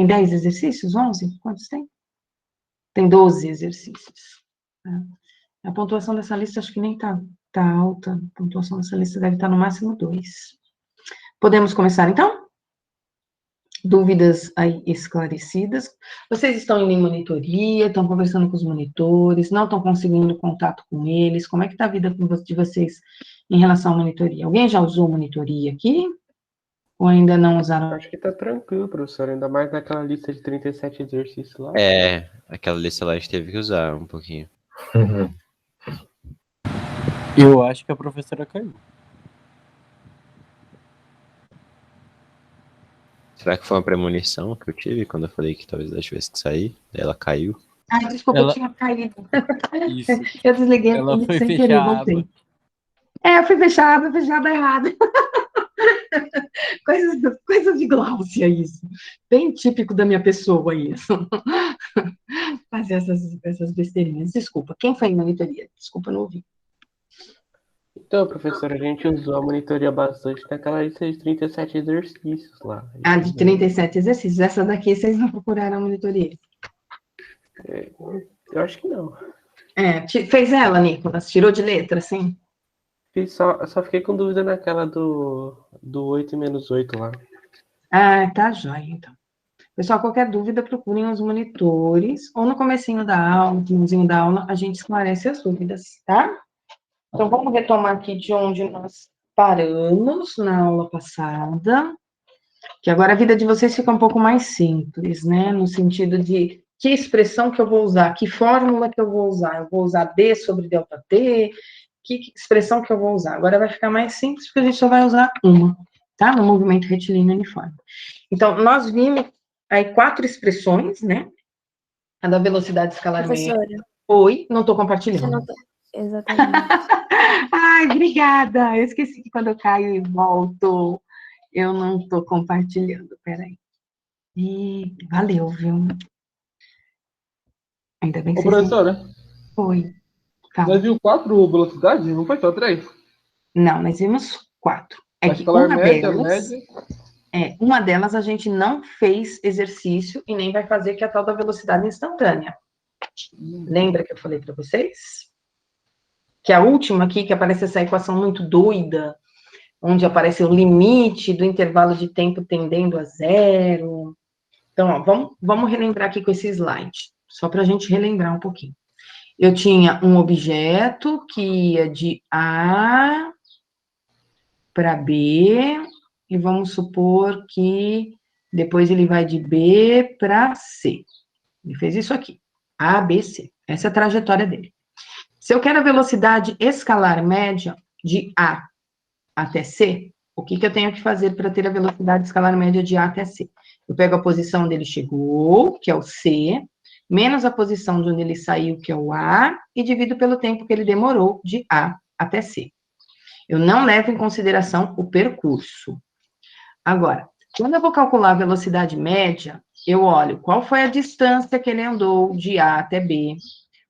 10 exercícios? 11? Quantos tem? Tem 12 exercícios. Tá? A pontuação dessa lista acho que nem tá alta. A pontuação dessa lista deve estar no máximo 2. Podemos começar, então? Dúvidas aí esclarecidas? Vocês estão em monitoria, estão conversando com os monitores, não estão conseguindo contato com eles? Como é que está a vida de vocês em relação à monitoria? Alguém já usou monitoria aqui? Ou ainda não usaram? Acho que está tranquilo, professor, ainda mais naquela lista de 37 exercícios lá. Aquela lista lá a gente teve que usar um pouquinho. Eu acho que a professora caiu. Será que foi uma premonição que eu tive quando eu falei que talvez ela tivesse que sair? Daí ela caiu? Ai, desculpa, eu tinha caído. Isso. Eu desliguei ela foi sem querer, voltei. Eu fui fechada errado. Coisas de Gláucia, isso. Bem típico da minha pessoa, isso. Fazer essas besteirinhas. Desculpa, quem foi em monitoria? Desculpa, não ouvi. Então, professor, a gente usou a monitoria bastante naquela lista de 37 exercícios lá. De 37 exercícios. Essa daqui vocês não procuraram a monitoria? Eu acho que não. Fez ela, Nicolas? Tirou de letra, sim? Só fiquei com dúvida naquela do 8 e menos 8 lá. Tá jóia, então. Pessoal, qualquer dúvida, procurem os monitores, ou no comecinho da aula, no finalzinho da aula, a gente esclarece as dúvidas, tá? Então, vamos retomar aqui de onde nós paramos na aula passada, que agora a vida de vocês fica um pouco mais simples, né? No sentido de que expressão que eu vou usar, que fórmula que eu vou usar. Eu vou usar D sobre ΔT, que expressão que eu vou usar. Agora vai ficar mais simples, porque a gente só vai usar uma, tá? No movimento retilíneo uniforme. Então, nós vimos aí 4 expressões, né? A da velocidade escalar média. Oi, não estou compartilhando. Não tô... Exatamente. Ai, obrigada. Eu esqueci que quando eu caio e volto, eu não estou compartilhando. Peraí. E valeu, viu? Ainda bem que vocês... professora. Oi. Calma. Nós vimos 4 velocidades? Não foi só 3? Não, nós vimos 4. É que uma delas a gente não fez exercício e nem vai fazer, que é a tal da velocidade instantânea. Lembra que eu falei para vocês? Que a última aqui, que aparece essa equação muito doida, onde aparece o limite do intervalo de tempo tendendo a 0. Então, ó, vamos relembrar aqui com esse slide, só para a gente relembrar um pouquinho. Eu tinha um objeto que ia de A para B, e vamos supor que depois ele vai de B para C. Ele fez isso aqui, A, B, C. Essa é a trajetória dele. Se eu quero a velocidade escalar média de A até C, o que eu tenho que fazer para ter a velocidade escalar média de A até C? Eu pego a posição onde ele chegou, que é o C, menos a posição de onde ele saiu, que é o A, e divido pelo tempo que ele demorou de A até C. Eu não levo em consideração o percurso. Agora, quando eu vou calcular a velocidade média, eu olho qual foi a distância que ele andou de A até B,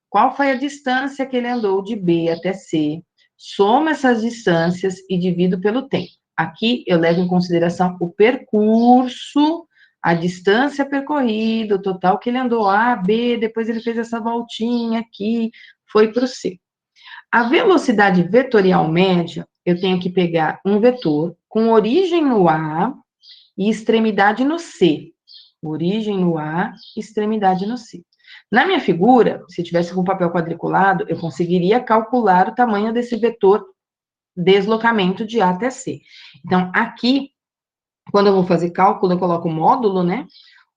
qual foi a distância que ele andou de B até C, somo essas distâncias e divido pelo tempo. Aqui eu levo em consideração o percurso, a distância percorrida, o total que ele andou A, B, depois ele fez essa voltinha aqui, foi para o C. A velocidade vetorial média, eu tenho que pegar um vetor com origem no A e extremidade no C. Origem no A, extremidade no C. Na minha figura, se tivesse com papel quadriculado, eu conseguiria calcular o tamanho desse vetor deslocamento de A até C. Então, aqui, quando eu vou fazer cálculo, eu coloco o módulo, né?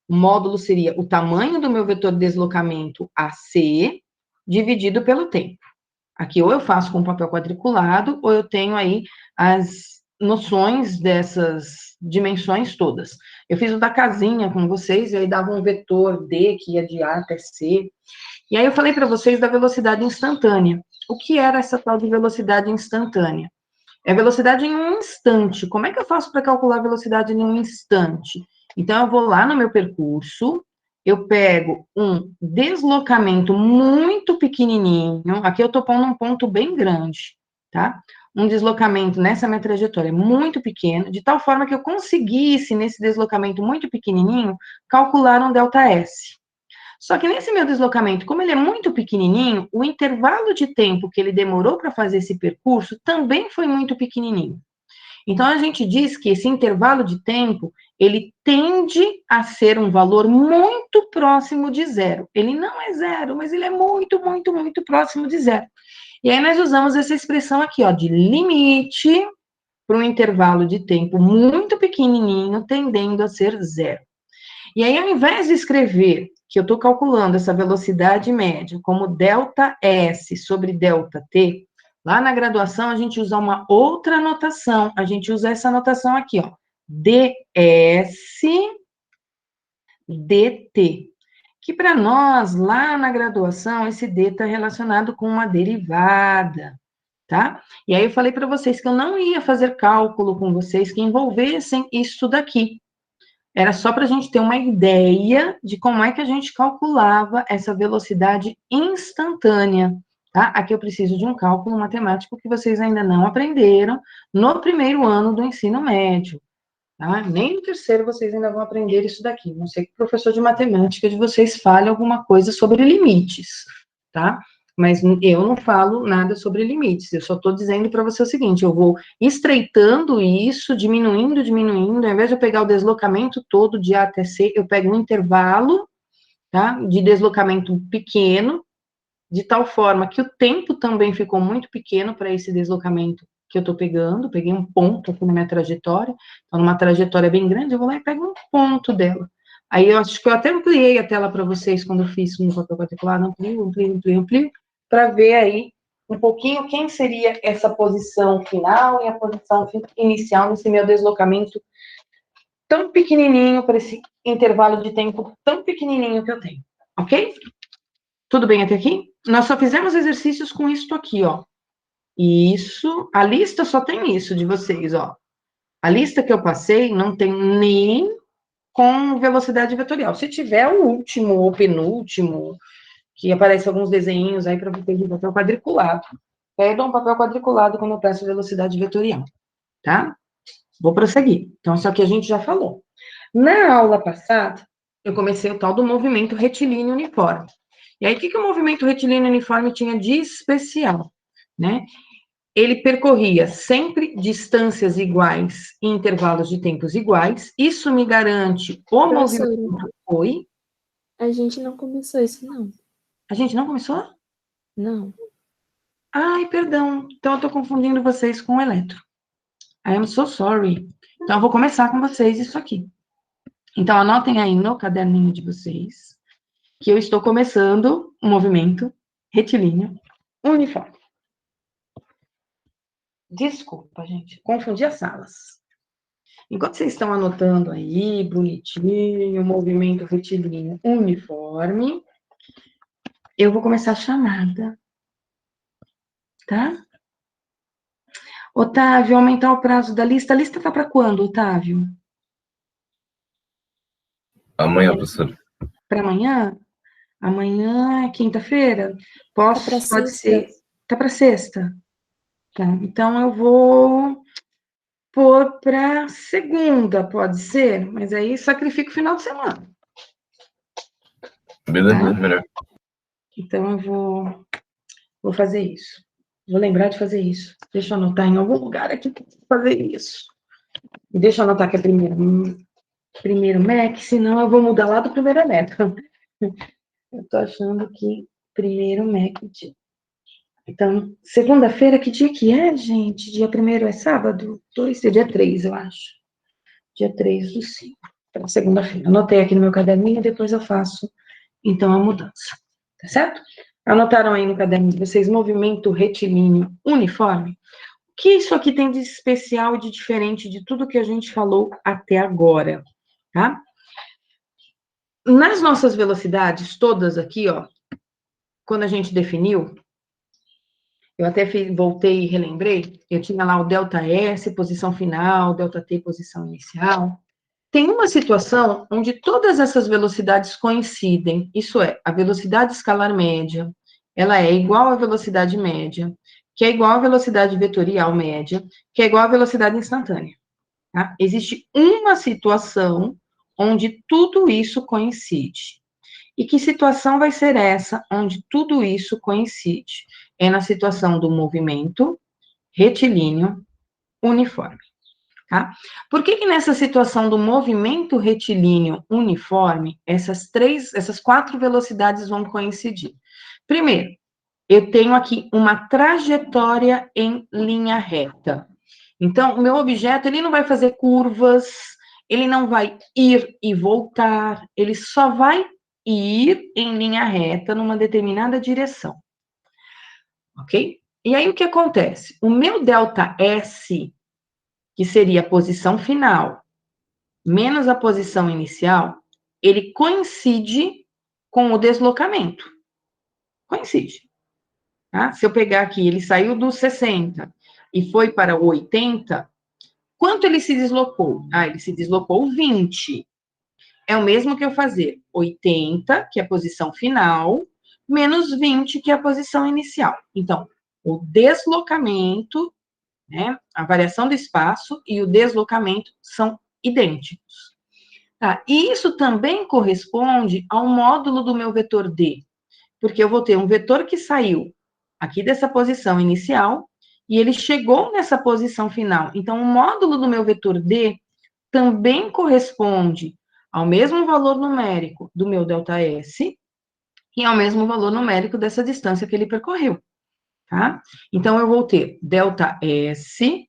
O módulo seria o tamanho do meu vetor de deslocamento AC dividido pelo tempo. Aqui, ou eu faço com papel quadriculado, ou eu tenho aí as noções dessas dimensões todas. Eu fiz o da casinha com vocês, e aí dava um vetor D, que ia de A até C. E aí eu falei para vocês da velocidade instantânea. O que era essa tal de velocidade instantânea? É velocidade em um instante. Como é que eu faço para calcular a velocidade em um instante? Então, eu vou lá no meu percurso, eu pego um deslocamento muito pequenininho, aqui eu estou pondo um ponto bem grande, tá? Um deslocamento nessa minha trajetória muito pequeno, de tal forma que eu conseguisse, nesse deslocamento muito pequenininho, calcular um ΔS. Só que nesse meu deslocamento, como ele é muito pequenininho, o intervalo de tempo que ele demorou para fazer esse percurso também foi muito pequenininho. Então, a gente diz que esse intervalo de tempo, ele tende a ser um valor muito próximo de zero. Ele não é zero, mas ele é muito, muito, muito próximo de zero. E aí, nós usamos essa expressão aqui, ó, de limite para um intervalo de tempo muito pequenininho, tendendo a ser zero. E aí, ao invés de escrever que eu estou calculando essa velocidade média como ΔS sobre ΔT, lá na graduação a gente usa uma outra notação, a gente usa essa notação aqui, ó, ds dt, que para nós, lá na graduação, esse d está relacionado com uma derivada, tá? E aí eu falei para vocês que eu não ia fazer cálculo com vocês que envolvessem isso daqui. Era só para a gente ter uma ideia de como é que a gente calculava essa velocidade instantânea, tá? Aqui eu preciso de um cálculo matemático que vocês ainda não aprenderam no primeiro ano do ensino médio, tá? Nem no terceiro vocês ainda vão aprender isso daqui. Não sei que o professor de matemática de vocês fale alguma coisa sobre limites, tá? Mas eu não falo nada sobre limites, eu só estou dizendo para você o seguinte, eu vou estreitando isso, diminuindo, ao invés de eu pegar o deslocamento todo de A até C, eu pego um intervalo, tá, de deslocamento pequeno, de tal forma que o tempo também ficou muito pequeno para esse deslocamento que eu estou pegando, peguei um ponto aqui na minha trajetória, então numa trajetória bem grande, eu vou lá e pego um ponto dela. Aí eu acho que eu até ampliei a tela para vocês quando eu fiz no papel quadriculado, amplio, para ver aí um pouquinho quem seria essa posição final e a posição inicial nesse meu deslocamento tão pequenininho, para esse intervalo de tempo tão pequenininho que eu tenho, ok? Tudo bem até aqui? Nós só fizemos exercícios com isso aqui, ó. Isso, a lista só tem isso de vocês, ó. A lista que eu passei não tem nem com velocidade vetorial. Se tiver o último ou penúltimo, que aparece alguns desenhinhos aí para você de papel quadriculado. Eu dou um papel quadriculado quando eu peço velocidade vetorial, tá? Vou prosseguir. Então, isso aqui a gente já falou. Na aula passada, eu comecei o tal do movimento retilíneo uniforme. E aí, o que o movimento retilíneo uniforme tinha de especial, né? Ele percorria sempre distâncias iguais em intervalos de tempos iguais. Isso me garante o movimento... Oi? A gente não começou isso, não. A gente não começou? Não. Ai, perdão. Então, eu estou confundindo vocês com o eletro. I am so sorry. Então, eu vou começar com vocês isso aqui. Então, anotem aí no caderninho de vocês que eu estou começando o movimento retilíneo uniforme. Desculpa, gente. Confundi as salas. Enquanto vocês estão anotando aí, bonitinho, movimento retilíneo uniforme, eu vou começar a chamada. Tá? Otávio, aumentar o prazo da lista. A lista tá para quando, Otávio? Amanhã, professor. Para amanhã? Amanhã é quinta-feira? Posso? Tá pra Pode sexta. ser. Tá para sexta. Tá. Então eu vou pôr para segunda, pode ser? Mas aí sacrifico o final de semana. Beleza, Tá? melhor. Então eu vou fazer isso. Vou lembrar de fazer isso. Deixa eu anotar em algum lugar aqui para fazer isso. E deixa eu anotar que é primeiro Mac, senão eu vou mudar lá do primeiro eletro. Eu tô achando que primeiro Mac. Então, segunda-feira, que dia que é, gente? Dia 1º é sábado? 2, dia 3, eu acho. Dia 3/5, para segunda-feira. Anotei aqui no meu caderninho e depois eu faço, então, a mudança. Tá certo? Anotaram aí no caderninho de vocês movimento retilíneo uniforme? O que isso aqui tem de especial e de diferente de tudo que a gente falou até agora, tá? Nas nossas velocidades, todas aqui, ó, quando a gente definiu, eu até voltei e relembrei, eu tinha lá o ΔS, posição final, ΔT, posição inicial. Tem uma situação onde todas essas velocidades coincidem, isso é, a velocidade escalar média, ela é igual à velocidade média, que é igual à velocidade vetorial média, que é igual à velocidade instantânea. Tá? Existe uma situação onde tudo isso coincide. E que situação vai ser essa onde tudo isso coincide? É na situação do movimento retilíneo uniforme. Tá? Por que nessa situação do movimento retilíneo uniforme, essas 4 velocidades vão coincidir? Primeiro, eu tenho aqui uma trajetória em linha reta. Então, o meu objeto, ele não vai fazer curvas, ele não vai ir e voltar, ele só vai ir em linha reta numa determinada direção. Ok? E aí, o que acontece? O meu ΔS, que seria a posição final, menos a posição inicial, ele coincide com o deslocamento. Coincide. Tá? Se eu pegar aqui, ele saiu do 60 e foi para o 80, quanto ele se deslocou? Ah, ele se deslocou 20. É o mesmo que eu fazer 80, que é a posição final, menos 20, que é a posição inicial. Então, o deslocamento, né, a variação do espaço e o deslocamento são idênticos. Tá? E isso também corresponde ao módulo do meu vetor D, porque eu vou ter um vetor que saiu aqui dessa posição inicial e ele chegou nessa posição final. Então, o módulo do meu vetor D também corresponde ao mesmo valor numérico do meu ΔS e ao mesmo valor numérico dessa distância que ele percorreu, tá? Então, eu vou ter ΔS,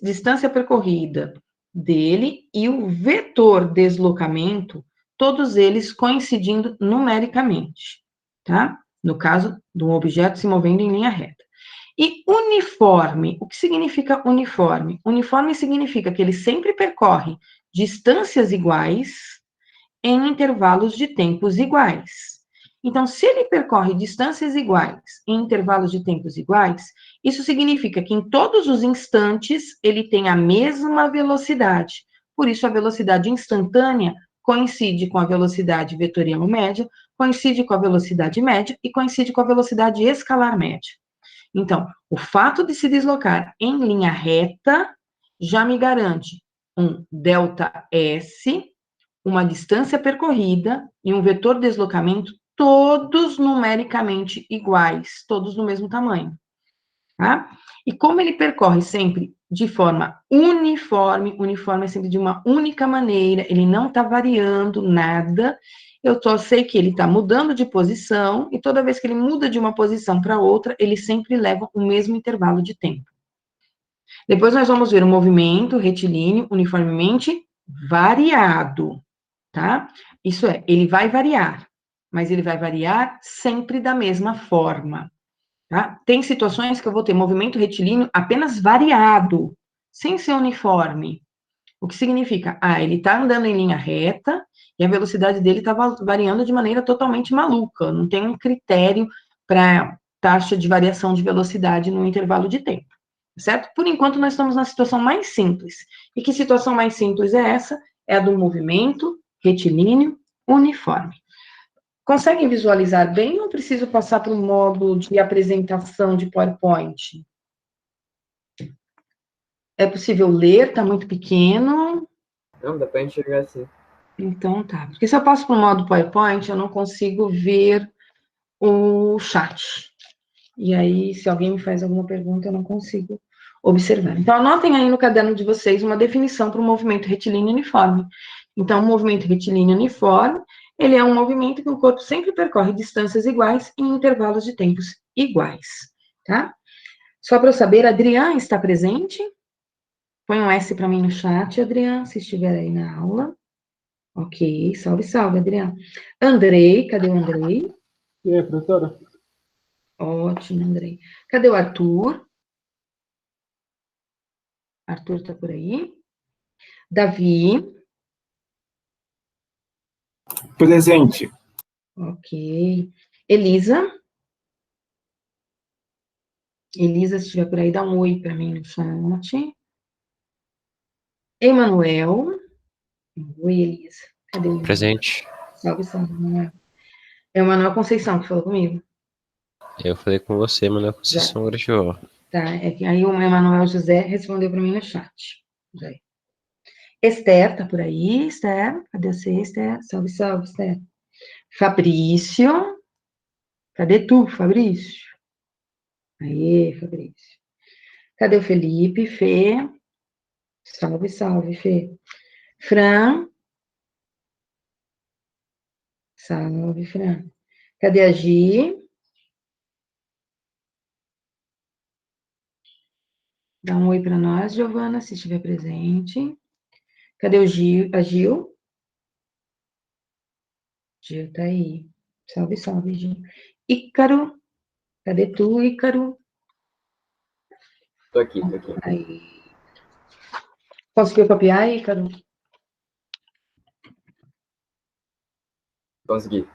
distância percorrida dele, e o vetor deslocamento, todos eles coincidindo numericamente, tá? No caso, do objeto se movendo em linha reta. E uniforme, o que significa uniforme? Uniforme significa que ele sempre percorre distâncias iguais em intervalos de tempos iguais. Então, se ele percorre distâncias iguais em intervalos de tempos iguais, isso significa que em todos os instantes ele tem a mesma velocidade. Por isso, a velocidade instantânea coincide com a velocidade vetorial média, coincide com a velocidade média e coincide com a velocidade escalar média. Então, o fato de se deslocar em linha reta já me garante um ΔS, uma distância percorrida e um vetor de deslocamento, todos numericamente iguais, todos no mesmo tamanho, tá? E como ele percorre sempre de forma uniforme, uniforme é sempre de uma única maneira, ele não está variando nada, eu só sei que ele está mudando de posição, e toda vez que ele muda de uma posição para outra, ele sempre leva o mesmo intervalo de tempo. Depois nós vamos ver o movimento retilíneo uniformemente variado, tá? Isso é, ele vai variar, mas ele vai variar sempre da mesma forma, tá? Tem situações que eu vou ter movimento retilíneo apenas variado, sem ser uniforme. O que significa? Ah, ele está andando em linha reta e a velocidade dele está variando de maneira totalmente maluca, não tem um critério para taxa de variação de velocidade no intervalo de tempo, certo? Por enquanto, nós estamos na situação mais simples. E que situação mais simples é essa? É a do movimento retilíneo uniforme. Conseguem visualizar bem ou preciso passar para o modo de apresentação de PowerPoint? É possível ler? Está muito pequeno? Não, dá para enxergar assim. Então tá. Porque se eu passo para o modo PowerPoint, eu não consigo ver o chat. E aí, se alguém me faz alguma pergunta, eu não consigo observar. Então, anotem aí no caderno de vocês uma definição para o movimento retilíneo uniforme. Então, o movimento retilíneo uniforme, ele é um movimento que o corpo sempre percorre distâncias iguais em intervalos de tempos iguais, tá? Só para eu saber, Adriane está presente? Põe um S para mim no chat, Adriane, se estiver aí na aula. Ok, salve, salve, Adriane. Andrei, cadê o Andrei? E aí, professora? Ótimo, Andrei. Cadê o Arthur? Arthur tá por aí. Davi. Presente. Ok. Elisa. Elisa, se estiver por aí, dá um oi para mim no chat. Emanuel. Oi, Elisa. Cadê o Emanuel? Presente. Salve, salve, Emanuel. É o Emanuel Conceição que falou comigo. Eu falei com você, Manuel Conceição Gratival. Tá, é que aí o Emanuel José respondeu para mim no chat. Já. Esther, tá por aí, Esther? Cadê você, Esther? Salve, salve, Esther. Fabrício. Cadê tu, Fabrício? Aê, Fabrício. Cadê o Felipe? Fê. Salve, salve, Fê. Fran. Salve, Fran. Cadê a Gi? Dá um oi para nós, Giovana, se estiver presente. Cadê o Gil? A Gil? Gil tá aí. Salve, salve, Gil. Ícaro. Cadê tu, Ícaro? Tô aqui, tô aqui. Aí. Conseguiu copiar, Ícaro? Consegui.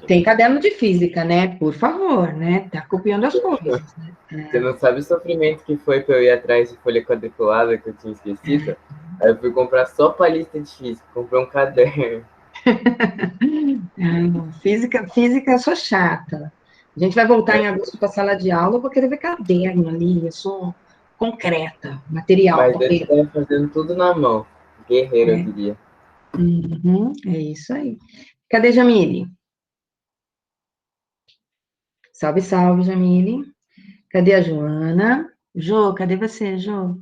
Tem caderno de física, né? Por favor, né? Tá copiando as coisas. Né? Você não sabe o sofrimento que foi para eu ir atrás de folha quadriculada que eu tinha esquecido? Aí eu fui comprar só palheta de física, comprei um caderno. Ai, não. Física, eu sou chata. A gente vai voltar em agosto para a sala de aula, eu vou querer ver caderno ali, eu sou concreta, material. Mas eu estava fazendo tudo na mão. Guerreiro, eu diria. Uhum, é isso aí. Cadê Jamile? Salve, salve, Jamile. Cadê a Joana? Jô, cadê você, Jô?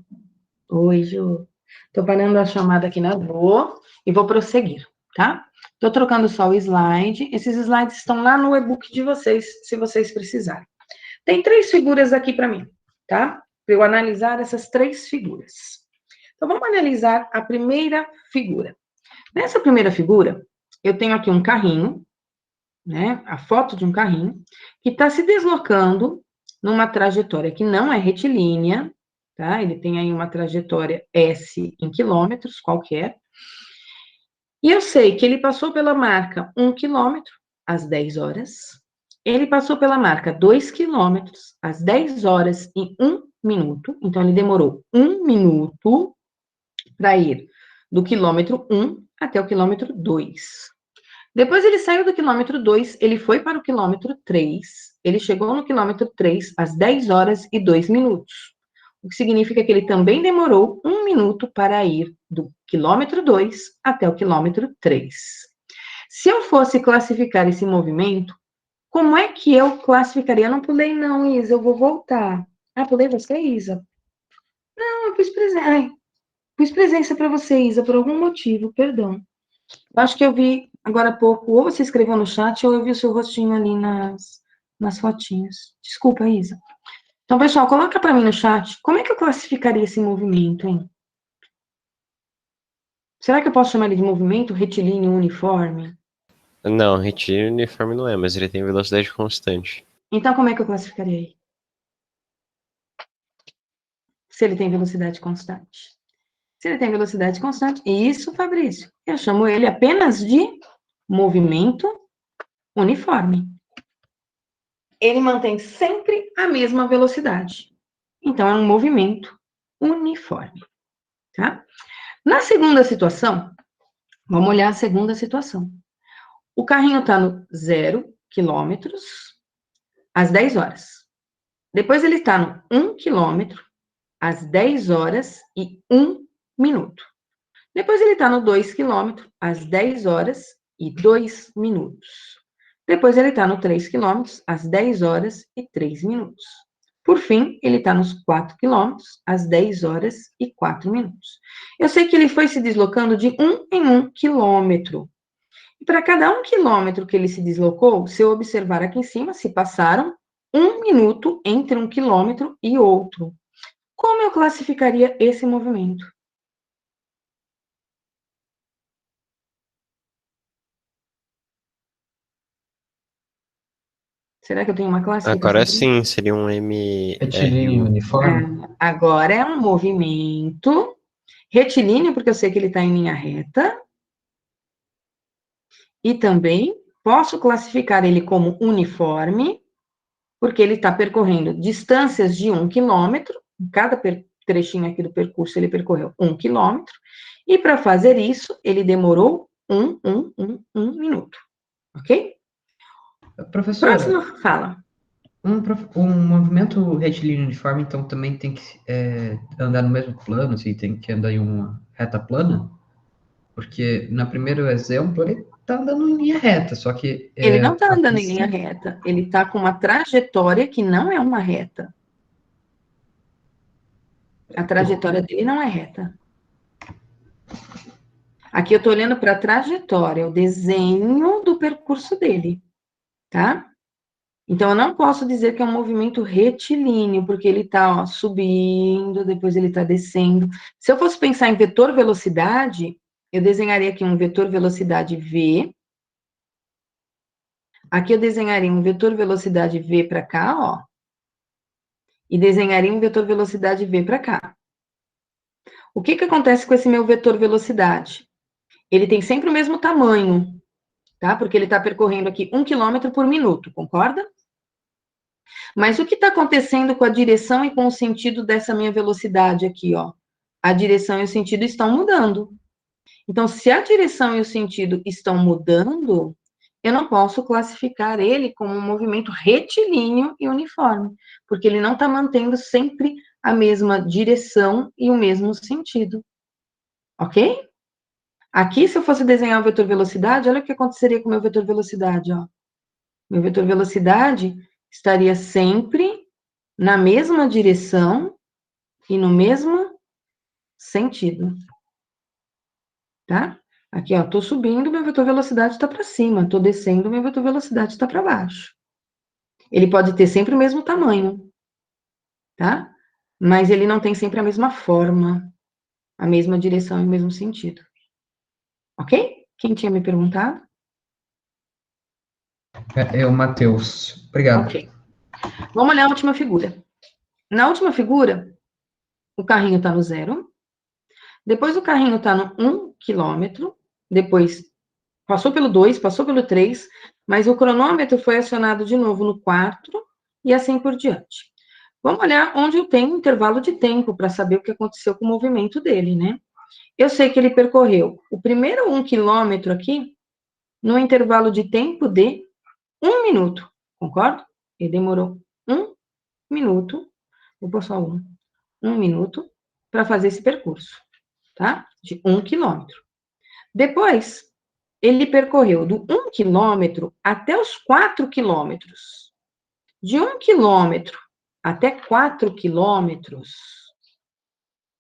Oi, Jô. Estou parando a chamada aqui na Dô e vou prosseguir, tá? Estou trocando só o slide. Esses slides estão lá no e-book de vocês, se vocês precisarem. Tem 3 figuras aqui para mim, tá? Para eu analisar essas 3 figuras. Então, vamos analisar a primeira figura. Nessa primeira figura, eu tenho aqui um carrinho, né? A foto de um carrinho, que está se deslocando numa trajetória que não é retilínea, tá? Ele tem aí uma trajetória S em quilômetros, qualquer. E eu sei que ele passou pela marca 1 quilômetro às 10 horas. Ele passou pela marca 2 quilômetros às 10 horas e 1 minuto. Então, ele demorou 1 minuto para ir do quilômetro 1 até o quilômetro 2. Depois ele saiu do quilômetro 2, ele foi para o quilômetro 3. Ele chegou no quilômetro 3 às 10 horas e 2 minutos. O que significa que ele também demorou 1 minuto para ir do quilômetro 2 até o quilômetro 3. Se eu fosse classificar esse movimento, como é que eu classificaria? Eu não pulei não, Isa, eu vou voltar. Ah, pulei você, Isa? Não, eu pus presença para você, Isa, por algum motivo, perdão. Eu acho que eu vi agora há pouco, ou você escreveu no chat, ou eu vi o seu rostinho ali nas fotinhas. Desculpa, Isa. Então, pessoal, coloca para mim no chat, como é que eu classificaria esse movimento, hein? Será que eu posso chamar ele de movimento retilíneo uniforme? Não, retilíneo uniforme não é, mas ele tem velocidade constante. Então, como é que eu classificaria ele? Se ele tem velocidade constante. Se ele tem velocidade constante, isso, Fabrício, eu chamo ele apenas de movimento uniforme. Ele mantém sempre a mesma velocidade. Então, é um movimento uniforme, tá? Na segunda situação, vamos olhar a segunda situação. O carrinho está no 0 quilômetros às 10 horas. Depois ele está no 1 quilômetro às 10 horas e 1 minuto. Depois ele está no 2 quilômetros às 10 horas e 2 minutos. Depois ele está no 3 quilômetros às 10 horas e 3 minutos. Por fim, ele está nos 4 quilômetros às 10 horas e 4 minutos. Eu sei que ele foi se deslocando de 1 em 1 quilômetro. E para cada 1 quilômetro que ele se deslocou, se eu observar aqui em cima, se passaram 1 minuto entre um quilômetro e outro. Como eu classificaria esse movimento? Será que eu tenho uma classificação? Agora sim, seria um M. Retilíneo uniforme? Agora é um movimento retilíneo, porque eu sei que ele está em linha reta. E também posso classificar ele como uniforme, porque ele está percorrendo distâncias de 1 quilômetro. Cada trechinho aqui do percurso ele percorreu 1 quilômetro. E para fazer isso, ele demorou um minuto. Ok? Professora, Próxima fala. Um movimento retilíneo uniforme, então, também tem que andar no mesmo plano, assim, tem que andar em uma reta plana? Porque no primeiro exemplo ele está andando em linha reta, só que... Ele não está andando em linha reta, ele está com uma trajetória que não é uma reta. A trajetória dele não é reta. Aqui eu estou olhando para a trajetória, o desenho do percurso dele, tá? Então, eu não posso dizer que é um movimento retilíneo, porque ele está subindo, depois ele está descendo. Se eu fosse pensar em vetor velocidade, eu desenharia aqui um vetor velocidade V. Aqui eu desenharia um vetor velocidade V para cá, ó. E desenharia um vetor velocidade V para cá. O que que acontece com esse meu vetor velocidade? Ele tem sempre o mesmo tamanho, tá? Porque ele está percorrendo aqui 1 quilômetro por minuto, concorda? Mas o que está acontecendo com a direção e com o sentido dessa minha velocidade aqui, ó? A direção e o sentido estão mudando. Então, se a direção e o sentido estão mudando, eu não posso classificar ele como um movimento retilíneo e uniforme, porque ele não está mantendo sempre a mesma direção e o mesmo sentido. Ok? Aqui, se eu fosse desenhar o vetor velocidade, olha o que aconteceria com o meu vetor velocidade, ó. Meu vetor velocidade estaria sempre na mesma direção e no mesmo sentido. Tá? Aqui, ó, tô subindo, meu vetor velocidade está para cima. Tô descendo, meu vetor velocidade está para baixo. Ele pode ter sempre o mesmo tamanho, tá? Mas ele não tem sempre a mesma forma, a mesma direção e o mesmo sentido. Ok? Quem tinha me perguntado? É o Matheus. Obrigado. Ok. Vamos olhar a última figura. Na última figura, o carrinho está no 0. Depois o carrinho está no 1 quilômetro. Depois passou pelo 2, passou pelo 3, mas o cronômetro foi acionado de novo no 4 e assim por diante. Vamos olhar onde eu tenho um intervalo de tempo para saber o que aconteceu com o movimento dele, né? Eu sei que ele percorreu o primeiro 1 quilômetro aqui no intervalo de tempo de 1 minuto, concorda? Ele demorou 1 minuto, vou pôr só 1 minuto para fazer esse percurso, tá? De 1 quilômetro. Depois, ele percorreu do 1 quilômetro até os 4 quilômetros. De 1 quilômetro até 4 quilômetros,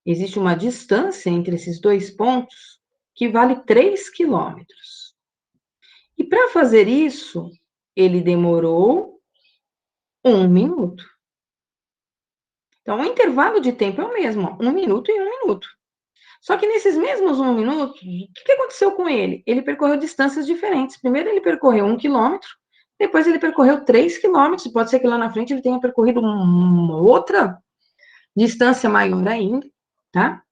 existe uma distância entre esses dois pontos que vale 3 quilômetros. E para fazer isso, ele demorou 1 minuto. Então, o intervalo de tempo é o mesmo, ó, 1 minuto e 1 minuto. Só que nesses mesmos 1 minuto, o que aconteceu com ele? Ele percorreu distâncias diferentes. Primeiro ele percorreu 1 quilômetro, depois ele percorreu 3 quilômetros, pode ser que lá na frente ele tenha percorrido uma outra distância maior ainda, tá?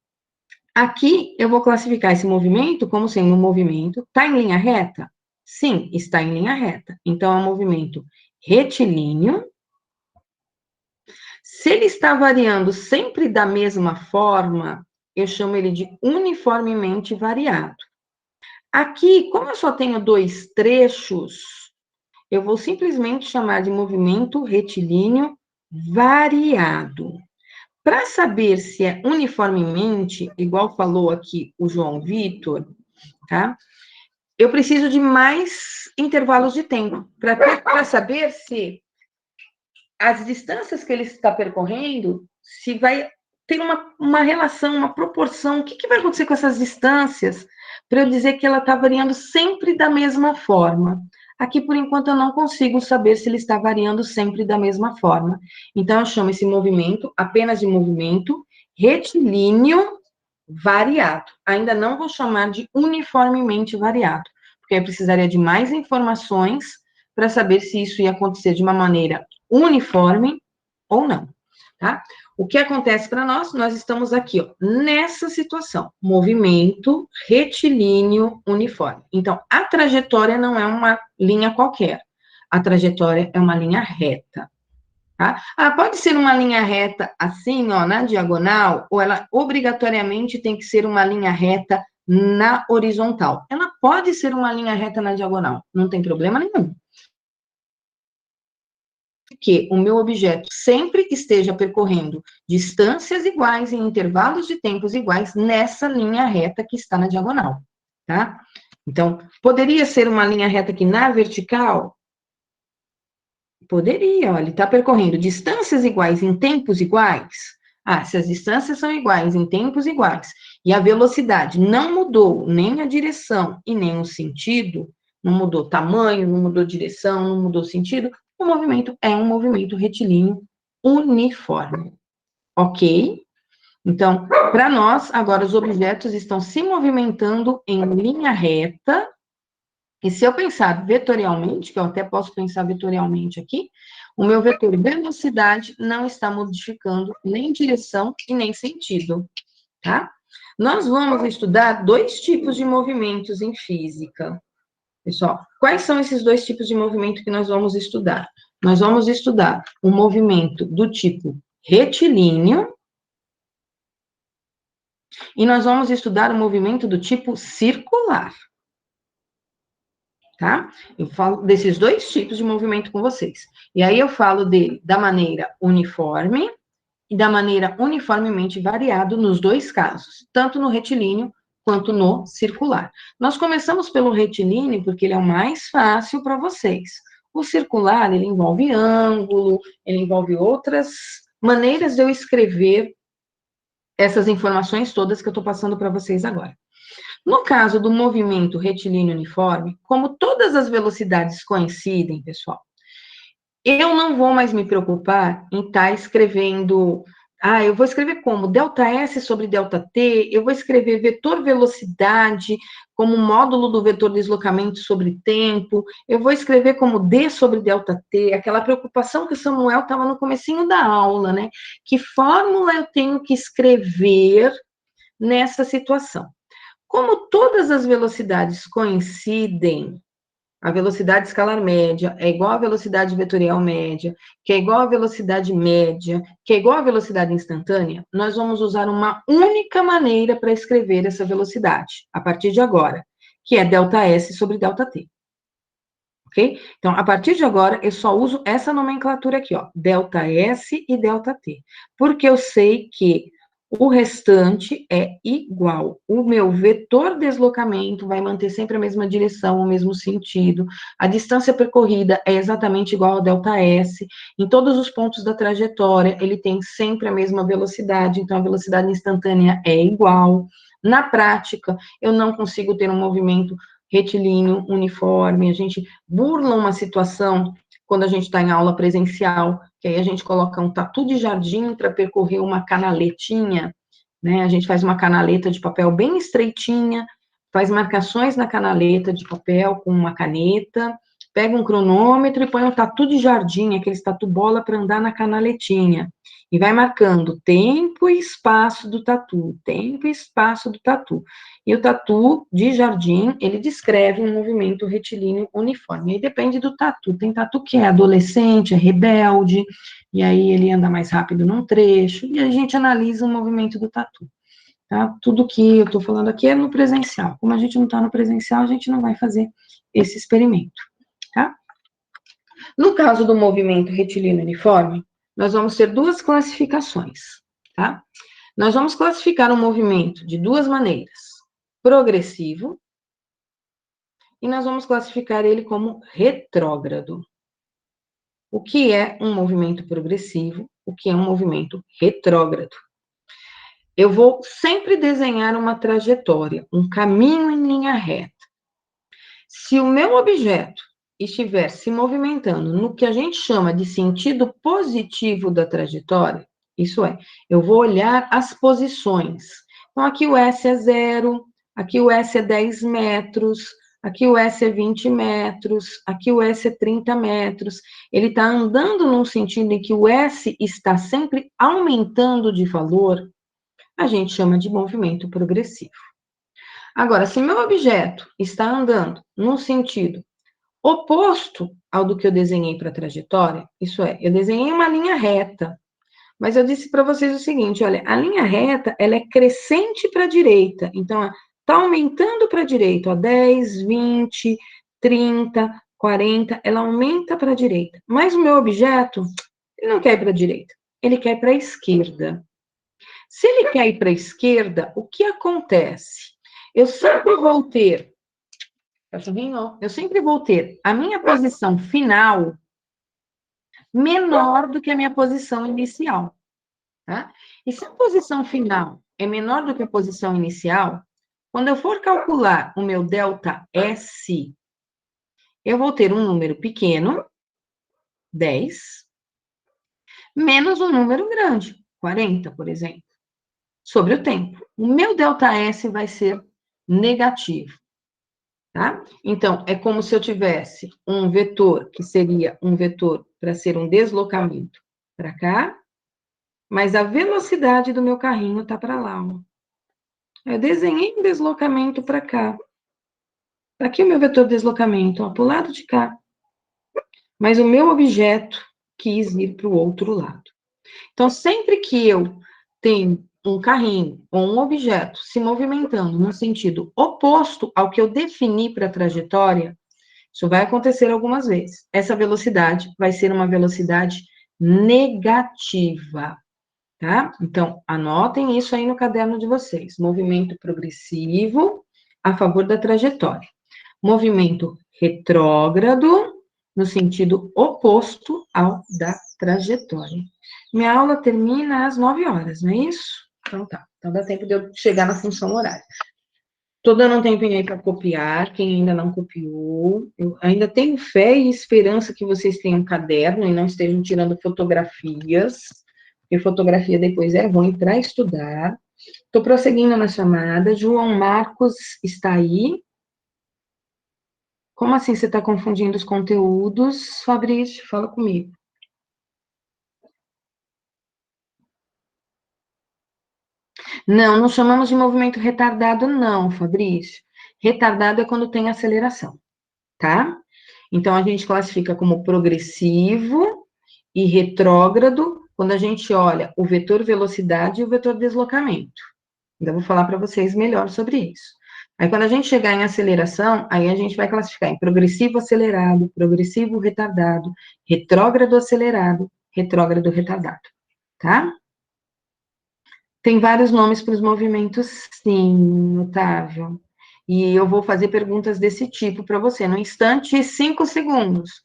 Aqui, eu vou classificar esse movimento como sendo um movimento, está em linha reta? Sim, está em linha reta. Então, é um movimento retilíneo. Se ele está variando sempre da mesma forma, eu chamo ele de uniformemente variado. Aqui, como eu só tenho 2 trechos, eu vou simplesmente chamar de movimento retilíneo variado. Para saber se é uniformemente, igual falou aqui o João Vitor, tá? Eu preciso de mais intervalos de tempo para saber se as distâncias que ele está percorrendo, se vai ter uma relação, uma proporção, o que vai acontecer com essas distâncias, para eu dizer que ela está variando sempre da mesma forma. Aqui, por enquanto, eu não consigo saber se ele está variando sempre da mesma forma. Então, eu chamo esse movimento apenas de movimento retilíneo variado. Ainda não vou chamar de uniformemente variado, porque eu precisaria de mais informações para saber se isso ia acontecer de uma maneira uniforme ou não, tá? O que acontece para nós? Nós estamos aqui, ó, nessa situação, movimento retilíneo uniforme. Então, a trajetória não é uma linha qualquer, a trajetória é uma linha reta, tá? Pode ser uma linha reta assim, ó, na diagonal, ou ela obrigatoriamente tem que ser uma linha reta na horizontal. Ela pode ser uma linha reta na diagonal, não tem problema nenhum. Que o meu objeto sempre esteja percorrendo distâncias iguais em intervalos de tempos iguais nessa linha reta que está na diagonal, tá? Então, poderia ser uma linha reta aqui na vertical? Poderia, ó, ele está percorrendo distâncias iguais em tempos iguais. Se as distâncias são iguais em tempos iguais e a velocidade não mudou nem a direção e nem o sentido, não mudou tamanho, não mudou direção, não mudou sentido, o movimento é um movimento retilíneo uniforme, ok? Então, para nós, agora os objetos estão se movimentando em linha reta, e se eu pensar vetorialmente, que eu até posso pensar vetorialmente aqui, o meu vetor velocidade não está modificando nem direção e nem sentido, tá? Nós vamos estudar 2 tipos de movimentos em física. Pessoal, quais são esses 2 tipos de movimento que nós vamos estudar? Nós vamos estudar o movimento do tipo retilíneo e nós vamos estudar o movimento do tipo circular. Tá? Eu falo desses 2 tipos de movimento com vocês. E aí eu falo dele da maneira uniforme e da maneira uniformemente variado nos 2 casos, tanto no retilíneo quanto no circular. Nós começamos pelo retilíneo porque ele é o mais fácil para vocês. O circular, ele envolve ângulo, ele envolve outras maneiras de eu escrever essas informações todas que eu estou passando para vocês agora. No caso do movimento retilíneo uniforme, como todas as velocidades coincidem, pessoal, eu não vou mais me preocupar em estar escrevendo... eu vou escrever como? ΔS sobre ΔT, eu vou escrever vetor velocidade como módulo do vetor deslocamento sobre tempo, eu vou escrever como D sobre ΔT, aquela preocupação que o Samuel estava no comecinho da aula, né? Que fórmula eu tenho que escrever nessa situação? Como todas as velocidades coincidem, a velocidade escalar média é igual à velocidade vetorial média, que é igual à velocidade média, que é igual à velocidade instantânea, nós vamos usar uma única maneira para escrever essa velocidade, a partir de agora, que é ΔS sobre ΔT. Ok? Então, a partir de agora, eu só uso essa nomenclatura aqui, ó, ΔS e ΔT, porque eu sei que o restante é igual. O meu vetor deslocamento vai manter sempre a mesma direção, o mesmo sentido. A distância percorrida é exatamente igual ao ΔS. Em todos os pontos da trajetória, ele tem sempre a mesma velocidade, então a velocidade instantânea é igual. Na prática, eu não consigo ter um movimento retilíneo uniforme. A gente burla uma situação quando a gente está em aula presencial, que aí a gente coloca um tatu de jardim para percorrer uma canaletinha, né? A gente faz uma canaleta de papel bem estreitinha, faz marcações na canaleta de papel com uma caneta, pega um cronômetro e põe um tatu de jardim, aquele tatu bola para andar na canaletinha, e vai marcando tempo e espaço do tatu, tempo e espaço do tatu. E o tatu de jardim, ele descreve um movimento retilíneo uniforme. Aí depende do tatu. Tem tatu que é adolescente, é rebelde, e aí ele anda mais rápido num trecho, e a gente analisa o movimento do tatu. Tá? Tudo que eu estou falando aqui é no presencial. Como a gente não está no presencial, a gente não vai fazer esse experimento. Tá? No caso do movimento retilíneo uniforme, nós vamos ter duas classificações, tá? Nós vamos classificar o movimento de duas maneiras, progressivo, e nós vamos classificar ele como retrógrado. O que é um movimento progressivo? O que é um movimento retrógrado? Eu vou sempre desenhar uma trajetória, um caminho em linha reta. Se o meu objeto estiver se movimentando no que a gente chama de sentido positivo da trajetória, isso é, eu vou olhar as posições. Então, aqui o S é 0, aqui o S é 10 metros, aqui o S é 20 metros, aqui o S é 30 metros. Ele está andando num sentido em que o S está sempre aumentando de valor, a gente chama de movimento progressivo. Agora, se meu objeto está andando num sentido oposto ao do que eu desenhei para a trajetória, isso é, eu desenhei uma linha reta, mas eu disse para vocês o seguinte, olha, a linha reta, ela é crescente para a direita, então, está aumentando para a direita, ó, 10, 20, 30, 40, ela aumenta para a direita, mas o meu objeto, ele não quer ir para a direita, ele quer ir para a esquerda. Se ele quer ir para a esquerda, o que acontece? Eu sempre vou ter a minha posição final menor do que a minha posição inicial, tá? E se a posição final é menor do que a posição inicial, quando eu for calcular o meu delta S, eu vou ter um número pequeno, 10, menos um número grande, 40, por exemplo, sobre o tempo. O meu delta S vai ser negativo. Tá? Então, é como se eu tivesse um vetor, que seria um vetor para ser um deslocamento para cá, mas a velocidade do meu carrinho está para lá. Ó. Eu desenhei um deslocamento para cá. Está aqui o meu vetor de deslocamento, para o lado de cá. Mas o meu objeto quis ir para o outro lado. Então, sempre que eu tenho um carrinho ou um objeto se movimentando no sentido oposto ao que eu defini para a trajetória, isso vai acontecer algumas vezes. Essa velocidade vai ser uma velocidade negativa, tá? Então, anotem isso aí no caderno de vocês. Movimento progressivo a favor da trajetória. Movimento retrógrado no sentido oposto ao da trajetória. Minha aula termina às 9 horas, não é isso? Então tá. Então dá tempo de eu chegar na função horária. Tô dando um tempinho aí para copiar, quem ainda não copiou. Eu ainda tenho fé e esperança que vocês tenham um caderno e não estejam tirando fotografias, porque fotografia depois é ruim para estudar. Tô prosseguindo na chamada. João Marcos está aí? Como assim você está confundindo os conteúdos? Fabrício, fala comigo. Não, não chamamos de movimento retardado, não, Fabrício. Retardado é quando tem aceleração, tá? Então, a gente classifica como progressivo e retrógrado quando a gente olha o vetor velocidade e o vetor deslocamento. Ainda vou falar para vocês melhor sobre isso. Aí, quando a gente chegar em aceleração, aí a gente vai classificar em progressivo acelerado, progressivo retardado, retrógrado acelerado, retrógrado retardado, tá? Tem vários nomes para os movimentos, sim, Otávio. E eu vou fazer perguntas desse tipo para você. No instante, 5 segundos.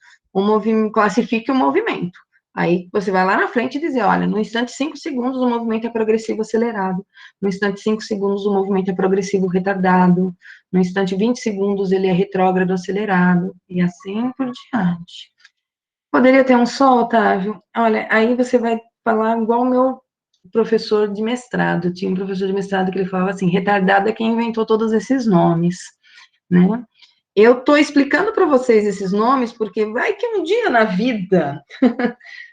Classifique o movimento. Aí você vai lá na frente e dizer, olha, no instante 5 segundos o movimento é progressivo acelerado. No instante 5 segundos o movimento é progressivo retardado. No instante 20 segundos ele é retrógrado acelerado. E assim por diante. Poderia ter um só, Otávio? Olha, aí você vai falar igual o meu professor de mestrado. Tinha um professor de mestrado que ele falava assim, retardado é quem inventou todos esses nomes, né? Eu estou explicando para vocês esses nomes, porque vai que um dia na vida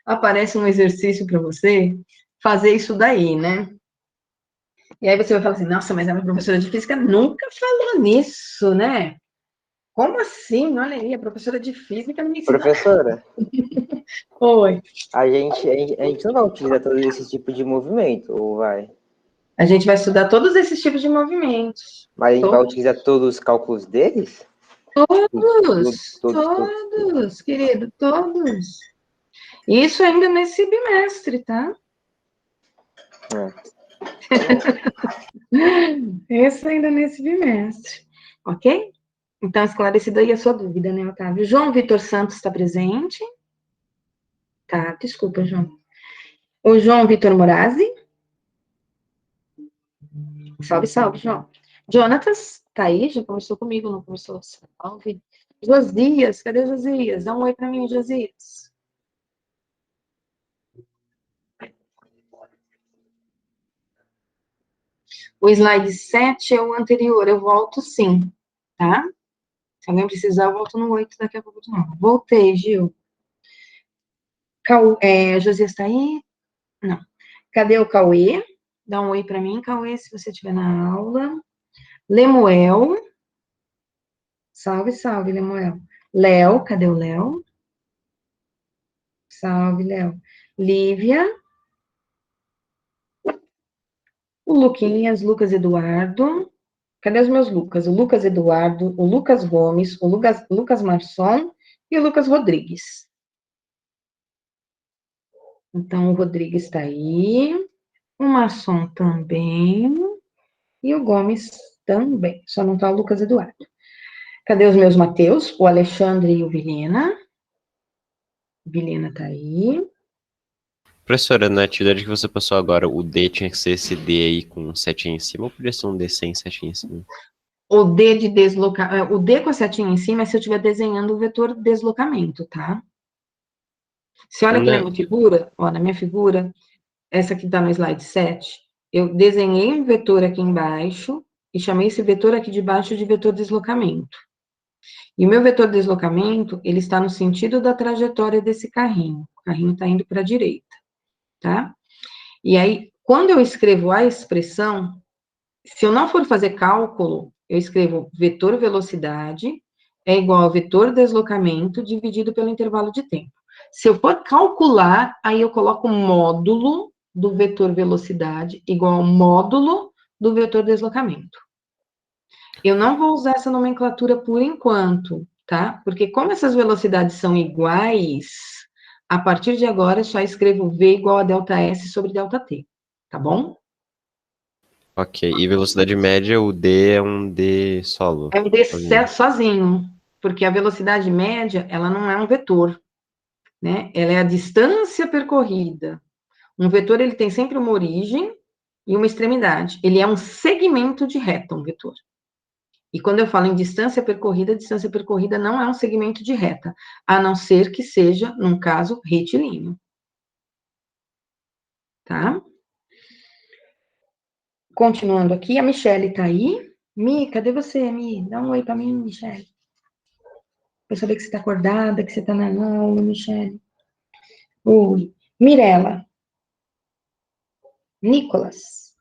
aparece um exercício para você fazer isso daí, né? E aí você vai falar assim, nossa, mas a minha professora de física nunca falou nisso, né? Como assim? Olha aí, a professora de física não me ensina. Professora? Oi. A gente não vai utilizar todo esse tipo de movimento, ou vai? A gente vai estudar todos esses tipos de movimentos. Mas a gente vai utilizar todos os cálculos deles? Todos, querido, todos. Isso ainda nesse bimestre, tá? Isso ainda nesse bimestre, ok? Então, esclarecido aí a sua dúvida, né, Otávio? João Vitor Santos está presente? Tá, desculpa, João. O João Vitor Morazi? Salve, salve, João. Jonatas, tá aí? Já conversou comigo, não conversou? Salve. Josias, cadê Josias? Dá um oi pra mim, Josias. O slide 7 é o anterior, eu volto sim, tá? Se alguém precisar, eu volto no 8 daqui a pouco de novo. Voltei, Gil. Josias tá aí? Não. Cadê o Cauê? Dá um oi pra mim, Cauê, se você estiver na aula. Lemuel. Salve, salve, Lemuel. Léo, cadê o Léo? Salve, Léo. Lívia. O Luquinhas, Lucas Eduardo. Cadê os meus Lucas? O Lucas Eduardo, o Lucas Gomes, o Lucas Marçom e o Lucas Rodrigues. Então, o Rodrigues está aí. O Marçom também. E o Gomes também. Só não está o Lucas Eduardo. Cadê os meus Mateus? O Alexandre e o Vilhena. Vilhena está aí. Professora, na atividade que você passou agora, o D tinha que ser esse D aí com setinha em cima ou podia ser um D sem setinha em cima? O D de deslocar, o D com a setinha em cima é se eu estiver desenhando o vetor deslocamento, tá? Se olha aqui na minha figura, ó, na minha figura, essa que tá no slide 7, eu desenhei um vetor aqui embaixo e chamei esse vetor aqui de baixo de vetor deslocamento. E o meu vetor deslocamento, ele está no sentido da trajetória desse carrinho. O carrinho está indo para a direita, tá? E aí, quando eu escrevo a expressão, se eu não for fazer cálculo, eu escrevo vetor velocidade é igual a vetor deslocamento dividido pelo intervalo de tempo. Se eu for calcular, aí eu coloco módulo do vetor velocidade igual ao módulo do vetor deslocamento. Eu não vou usar essa nomenclatura por enquanto, tá? Porque como essas velocidades são iguais, a partir de agora eu só escrevo V igual a delta S sobre delta T, tá bom? Ok, e velocidade média, o D é um D solo. É um D sozinho, porque a velocidade média, ela não é um vetor, né? Ela é a distância percorrida. Um vetor, ele tem sempre uma origem e uma extremidade. Ele é um segmento de reta, um vetor. E quando eu falo em distância percorrida não é um segmento de reta, a não ser que seja, num caso, retilíneo. Tá? Continuando aqui, a Michele tá aí. Mi, cadê você, Mi? Dá um oi pra mim, Michele. Pra eu saber que você tá acordada, que você tá na aula, Michele. Oi. Mirela. Nicolas.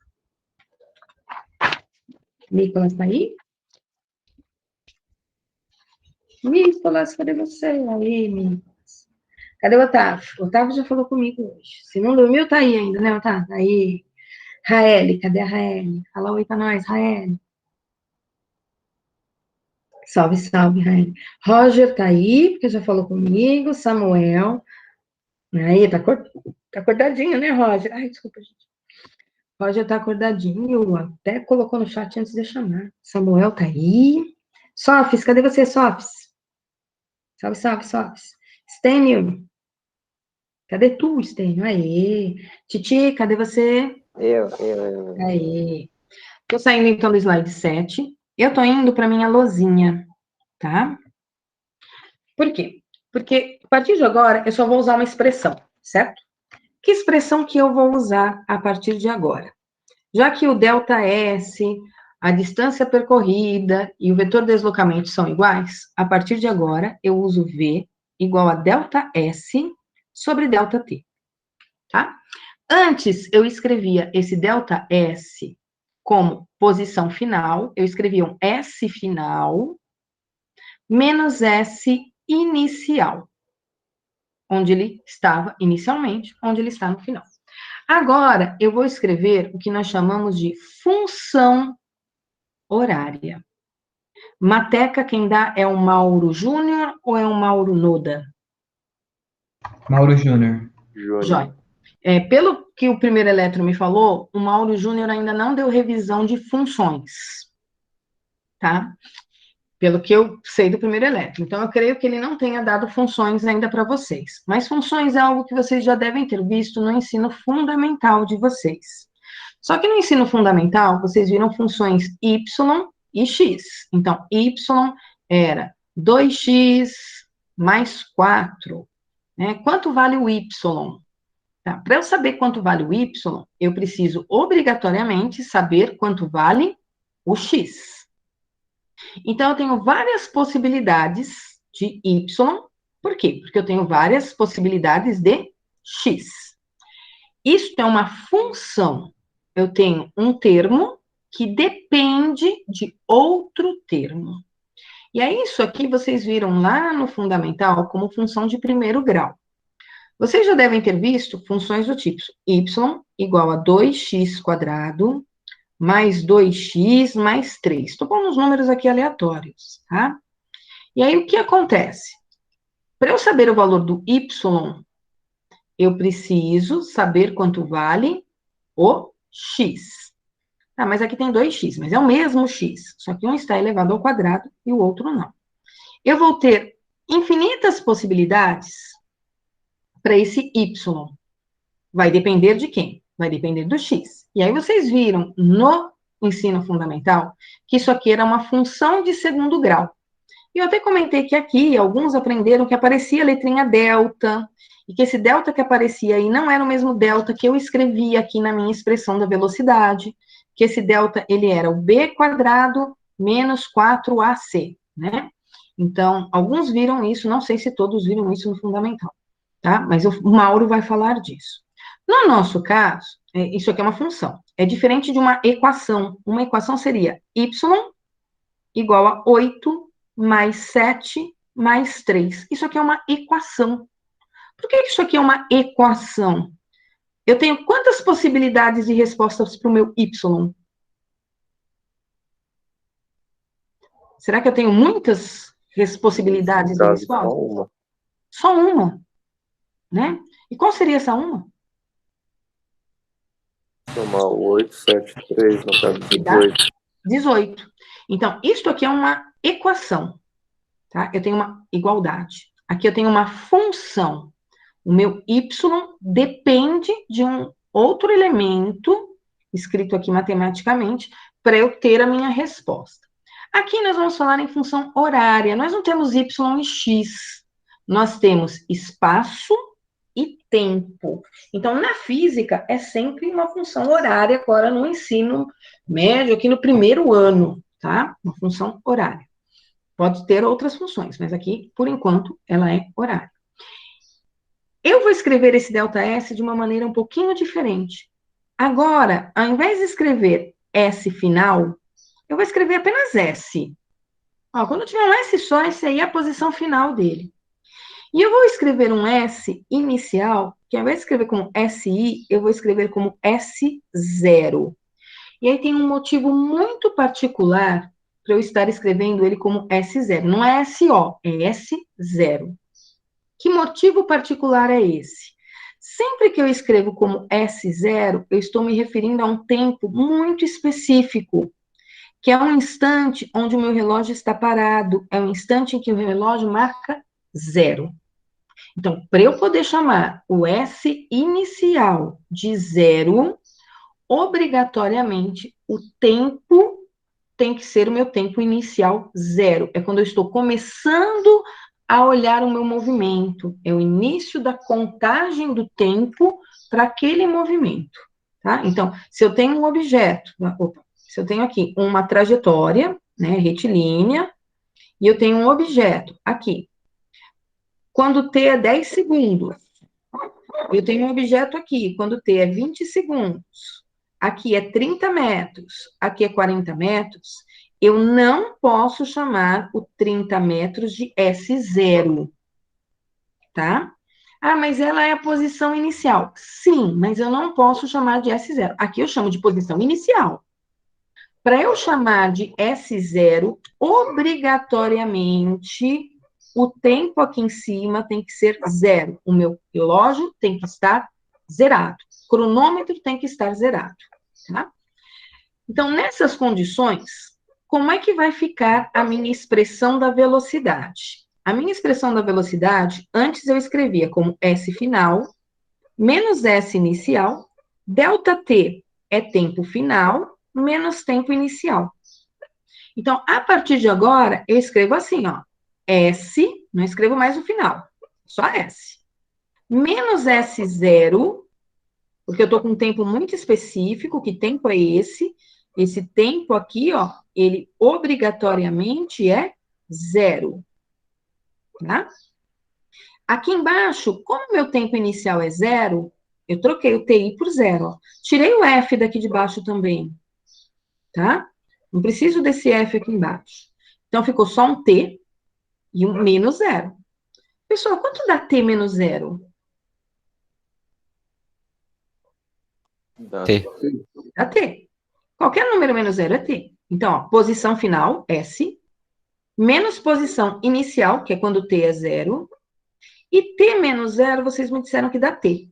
Nicolas tá aí? Nicolas, cadê você? Aí, Nicolas. Cadê o Otávio? O Otávio já falou comigo hoje. Se não dormiu, tá aí ainda, né, Otávio? Tá aí. Raeli, cadê a Raeli? Fala oi pra nós, Raeli. Salve, salve, Raeli. Roger tá aí, porque já falou comigo. Samuel. Aí, tá acordadinho, né, Roger? Ai, desculpa, gente. Roger tá acordadinho, até colocou no chat antes de eu chamar. Samuel tá aí. Sofis, cadê você, Sofis? Salve, salve, Sofis. Stênio. Cadê tu, Stênio? Aê. Titi, cadê você? Eu. Aê. Tô saindo, então, do slide 7. Eu tô indo para minha lozinha, tá? Por quê? Porque, a partir de agora, eu só vou usar uma expressão, certo? Que expressão que eu vou usar a partir de agora? Já que o delta S, a distância percorrida e o vetor de deslocamento são iguais, a partir de agora, eu uso V igual a ΔS sobre ΔT, tá? Antes, eu escrevia esse ΔS como posição final, eu escrevia um S final menos S inicial, onde ele estava inicialmente, onde ele está no final. Agora, eu vou escrever o que nós chamamos de função horária. Mateca, quem dá é o Mauro Júnior ou é o Mauro Noda? Mauro Júnior. Jóia. Pelo que o primeiro eletro me falou, o Mauro Júnior ainda não deu revisão de funções, tá? Pelo que eu sei do primeiro eletro. Então, eu creio que ele não tenha dado funções ainda para vocês. Mas funções é algo que vocês já devem ter visto no ensino fundamental de vocês. Só que no ensino fundamental, vocês viram funções y e x. Então, y era 2x mais 4. Né? Quanto vale o y? Tá? Para eu saber quanto vale o y, eu preciso obrigatoriamente saber quanto vale o x. Então, eu tenho várias possibilidades de y. Por quê? Porque eu tenho várias possibilidades de x. Isso é uma função. Eu tenho um termo que depende de outro termo. E aí, isso aqui vocês viram lá no fundamental como função de primeiro grau. Vocês já devem ter visto funções do tipo y igual a 2x² mais 2x mais 3. Estou pondo uns números aqui aleatórios, tá? E aí, o que acontece? Para eu saber o valor do y, eu preciso saber quanto vale o x. Ah, mas aqui tem 2x, mas é o mesmo x, só que um está elevado ao quadrado e o outro não. Eu vou ter infinitas possibilidades para esse y. Vai depender de quem? Vai depender do x. E aí vocês viram no ensino fundamental que isso aqui era uma função de segundo grau. E eu até comentei que aqui alguns aprenderam que aparecia a letrinha delta, e que esse delta que aparecia aí não era o mesmo delta que eu escrevi aqui na minha expressão da velocidade, que esse delta, ele era o b² menos 4ac, né? Então, alguns viram isso, não sei se todos viram isso no fundamental, tá? Mas o Mauro vai falar disso. No nosso caso, isso aqui é uma função. É diferente de uma equação. Uma equação seria y igual a 8 mais 7 mais 3. Isso aqui é uma equação. Por que isso aqui é uma equação? Eu tenho quantas possibilidades de respostas para o meu y? Será que eu tenho muitas possibilidades de resposta? Só uma. Só uma, né? E qual seria essa uma? Somar 8, 7, 3, no caso 18. 18. Então, isto aqui é uma equação, tá? Eu tenho uma igualdade. Aqui eu tenho uma função. O meu y depende de um outro elemento, escrito aqui matematicamente, para eu ter a minha resposta. Aqui nós vamos falar em função horária. Nós não temos y e x. Nós temos espaço e tempo. Então, na física, é sempre uma função horária, agora no ensino médio, aqui no primeiro ano, tá? Uma função horária. Pode ter outras funções, mas aqui, por enquanto, ela é horária. Eu vou escrever esse ΔS de uma maneira um pouquinho diferente. Agora, ao invés de escrever S final, eu vou escrever apenas S. Ó, quando tiver um S só, esse aí é a posição final dele. E eu vou escrever um S inicial, que ao invés de escrever como SI, eu vou escrever como S0. E aí tem um motivo muito particular para eu estar escrevendo ele como S0. Não é SO, é S0. Que motivo particular é esse? Sempre que eu escrevo como S0, eu estou me referindo a um tempo muito específico, que é um instante onde o meu relógio está parado, é um instante em que o relógio marca 0. Então, para eu poder chamar o S inicial de 0, obrigatoriamente o tempo tem que ser o meu tempo inicial 0. É quando eu estou começando a olhar o meu movimento. É o início da contagem do tempo para aquele movimento, tá? Então, se eu tenho um objeto, se eu tenho aqui uma trajetória, né, retilínea, e eu tenho um objeto aqui. Quando t é 10 segundos, eu tenho um objeto aqui, quando t é 20 segundos, aqui é 30 metros, aqui é 40 metros, eu não posso chamar o 30 metros de S0, tá? Ah, mas ela é a posição inicial. Sim, mas eu não posso chamar de S0. Aqui eu chamo de posição inicial. Para eu chamar de S0, obrigatoriamente, o tempo aqui em cima tem que ser 0. O meu relógio tem que estar zerado. O cronômetro tem que estar zerado, tá? Então, nessas condições, como é que vai ficar a minha expressão da velocidade? A minha expressão da velocidade, antes eu escrevia como S final, menos S inicial, delta T é tempo final, menos tempo inicial. Então, a partir de agora, eu escrevo assim, ó, S, não escrevo mais o final, só S. Menos S0, porque eu estou com um tempo muito específico, que tempo é esse? Esse tempo aqui, ó, ele obrigatoriamente é 0. Tá? Aqui embaixo, como meu tempo inicial é 0, eu troquei o TI por 0. Ó. Tirei o F daqui de baixo também. Tá? Não preciso desse F aqui embaixo. Então, ficou só um T e um menos 0. Pessoal, quanto dá T menos 0? T. Dá T. Qualquer número menos 0 é T. Então, ó, posição final, S, menos posição inicial, que é quando T é 0, e T menos 0, vocês me disseram que dá T.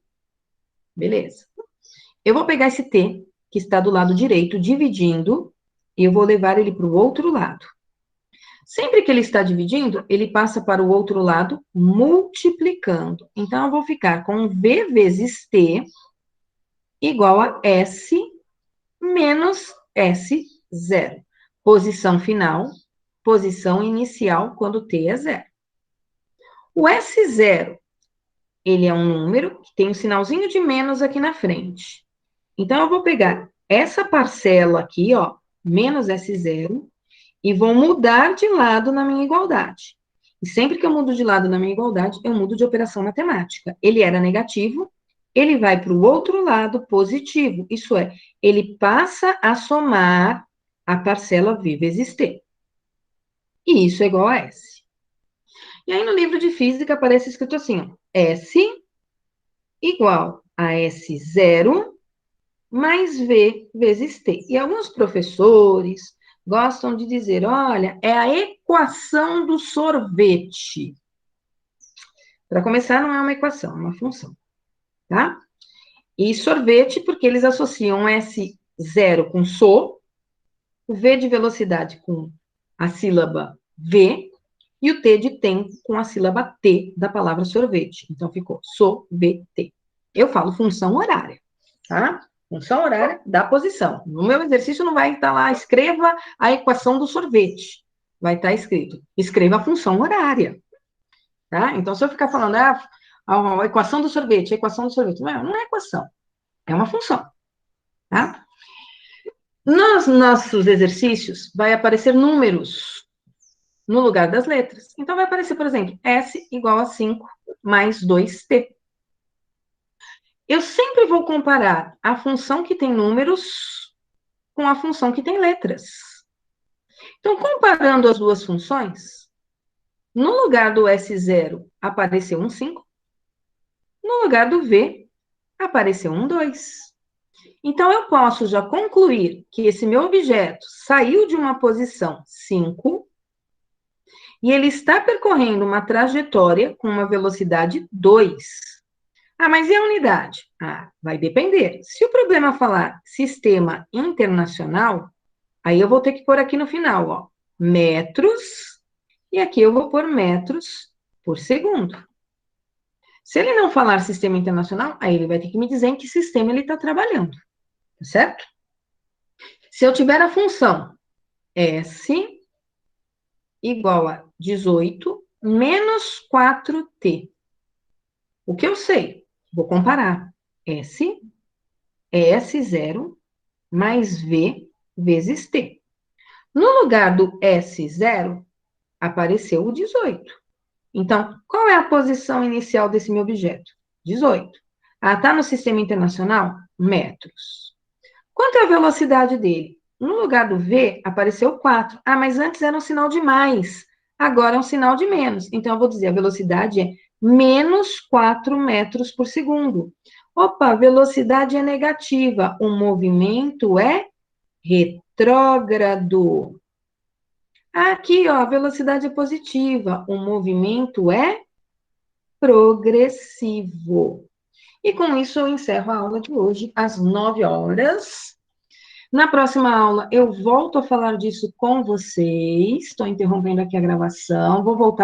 Beleza. Eu vou pegar esse T, que está do lado direito, dividindo, e eu vou levar ele para o outro lado. Sempre que ele está dividindo, ele passa para o outro lado, multiplicando. Então, eu vou ficar com V vezes T igual a S menos S0. Posição final, posição inicial, quando T é 0. O S0, ele é um número que tem um sinalzinho de menos aqui na frente. Então, eu vou pegar essa parcela aqui, ó, menos S0, e vou mudar de lado na minha igualdade. E sempre que eu mudo de lado na minha igualdade, eu mudo de operação matemática. Ele era negativo, ele vai para o outro lado positivo. Isso é, ele passa a somar a parcela V vezes T. E isso é igual a S. E aí, no livro de física, aparece escrito assim, ó, S igual a S0 mais V vezes T. E alguns professores gostam de dizer, olha, é a equação do sorvete. Para começar, não é uma equação, é uma função, tá? E sorvete, porque eles associam S0 com so, o V de velocidade com a sílaba V, e o T de tempo com a sílaba T da palavra sorvete. Então, ficou so-v-t. Eu falo função horária, tá? Função horária da posição. No meu exercício não vai estar lá, escreva a equação do sorvete. Vai estar escrito, escreva a função horária. Tá? Então, se eu ficar falando, a equação do sorvete, a equação do sorvete. Não é equação, é uma função. Tá? Nos nossos exercícios, vai aparecer números no lugar das letras. Então, vai aparecer, por exemplo, S igual a 5 mais 2T. Eu sempre vou comparar a função que tem números com a função que tem letras. Então, comparando as duas funções, no lugar do S0 apareceu um 5, no lugar do V apareceu um 2. Então, eu posso já concluir que esse meu objeto saiu de uma posição 5 e ele está percorrendo uma trajetória com uma velocidade 2. Ah, mas e a unidade? Ah, vai depender. Se o problema falar sistema internacional, aí eu vou ter que pôr aqui no final, ó, metros, e aqui eu vou pôr metros por segundo. Se ele não falar sistema internacional, aí ele vai ter que me dizer em que sistema ele está trabalhando, certo? Se eu tiver a função S igual a 18 menos 4T, o que eu sei? Vou comparar S é S0 mais V vezes t. No lugar do S0, apareceu o 18. Então, qual é a posição inicial desse meu objeto? 18. Ah, está no sistema internacional? Metros. Quanto é a velocidade dele? No lugar do V, apareceu 4. Ah, mas antes era um sinal de mais. Agora é um sinal de menos. Então, eu vou dizer, a velocidade é menos 4 metros por segundo. Opa, velocidade é negativa. O movimento é retrógrado. Aqui, ó, a velocidade é positiva. O movimento é progressivo. E com isso eu encerro a aula de hoje, às 9 horas. Na próxima aula, eu volto a falar disso com vocês. Estou interrompendo aqui a gravação. Vou voltar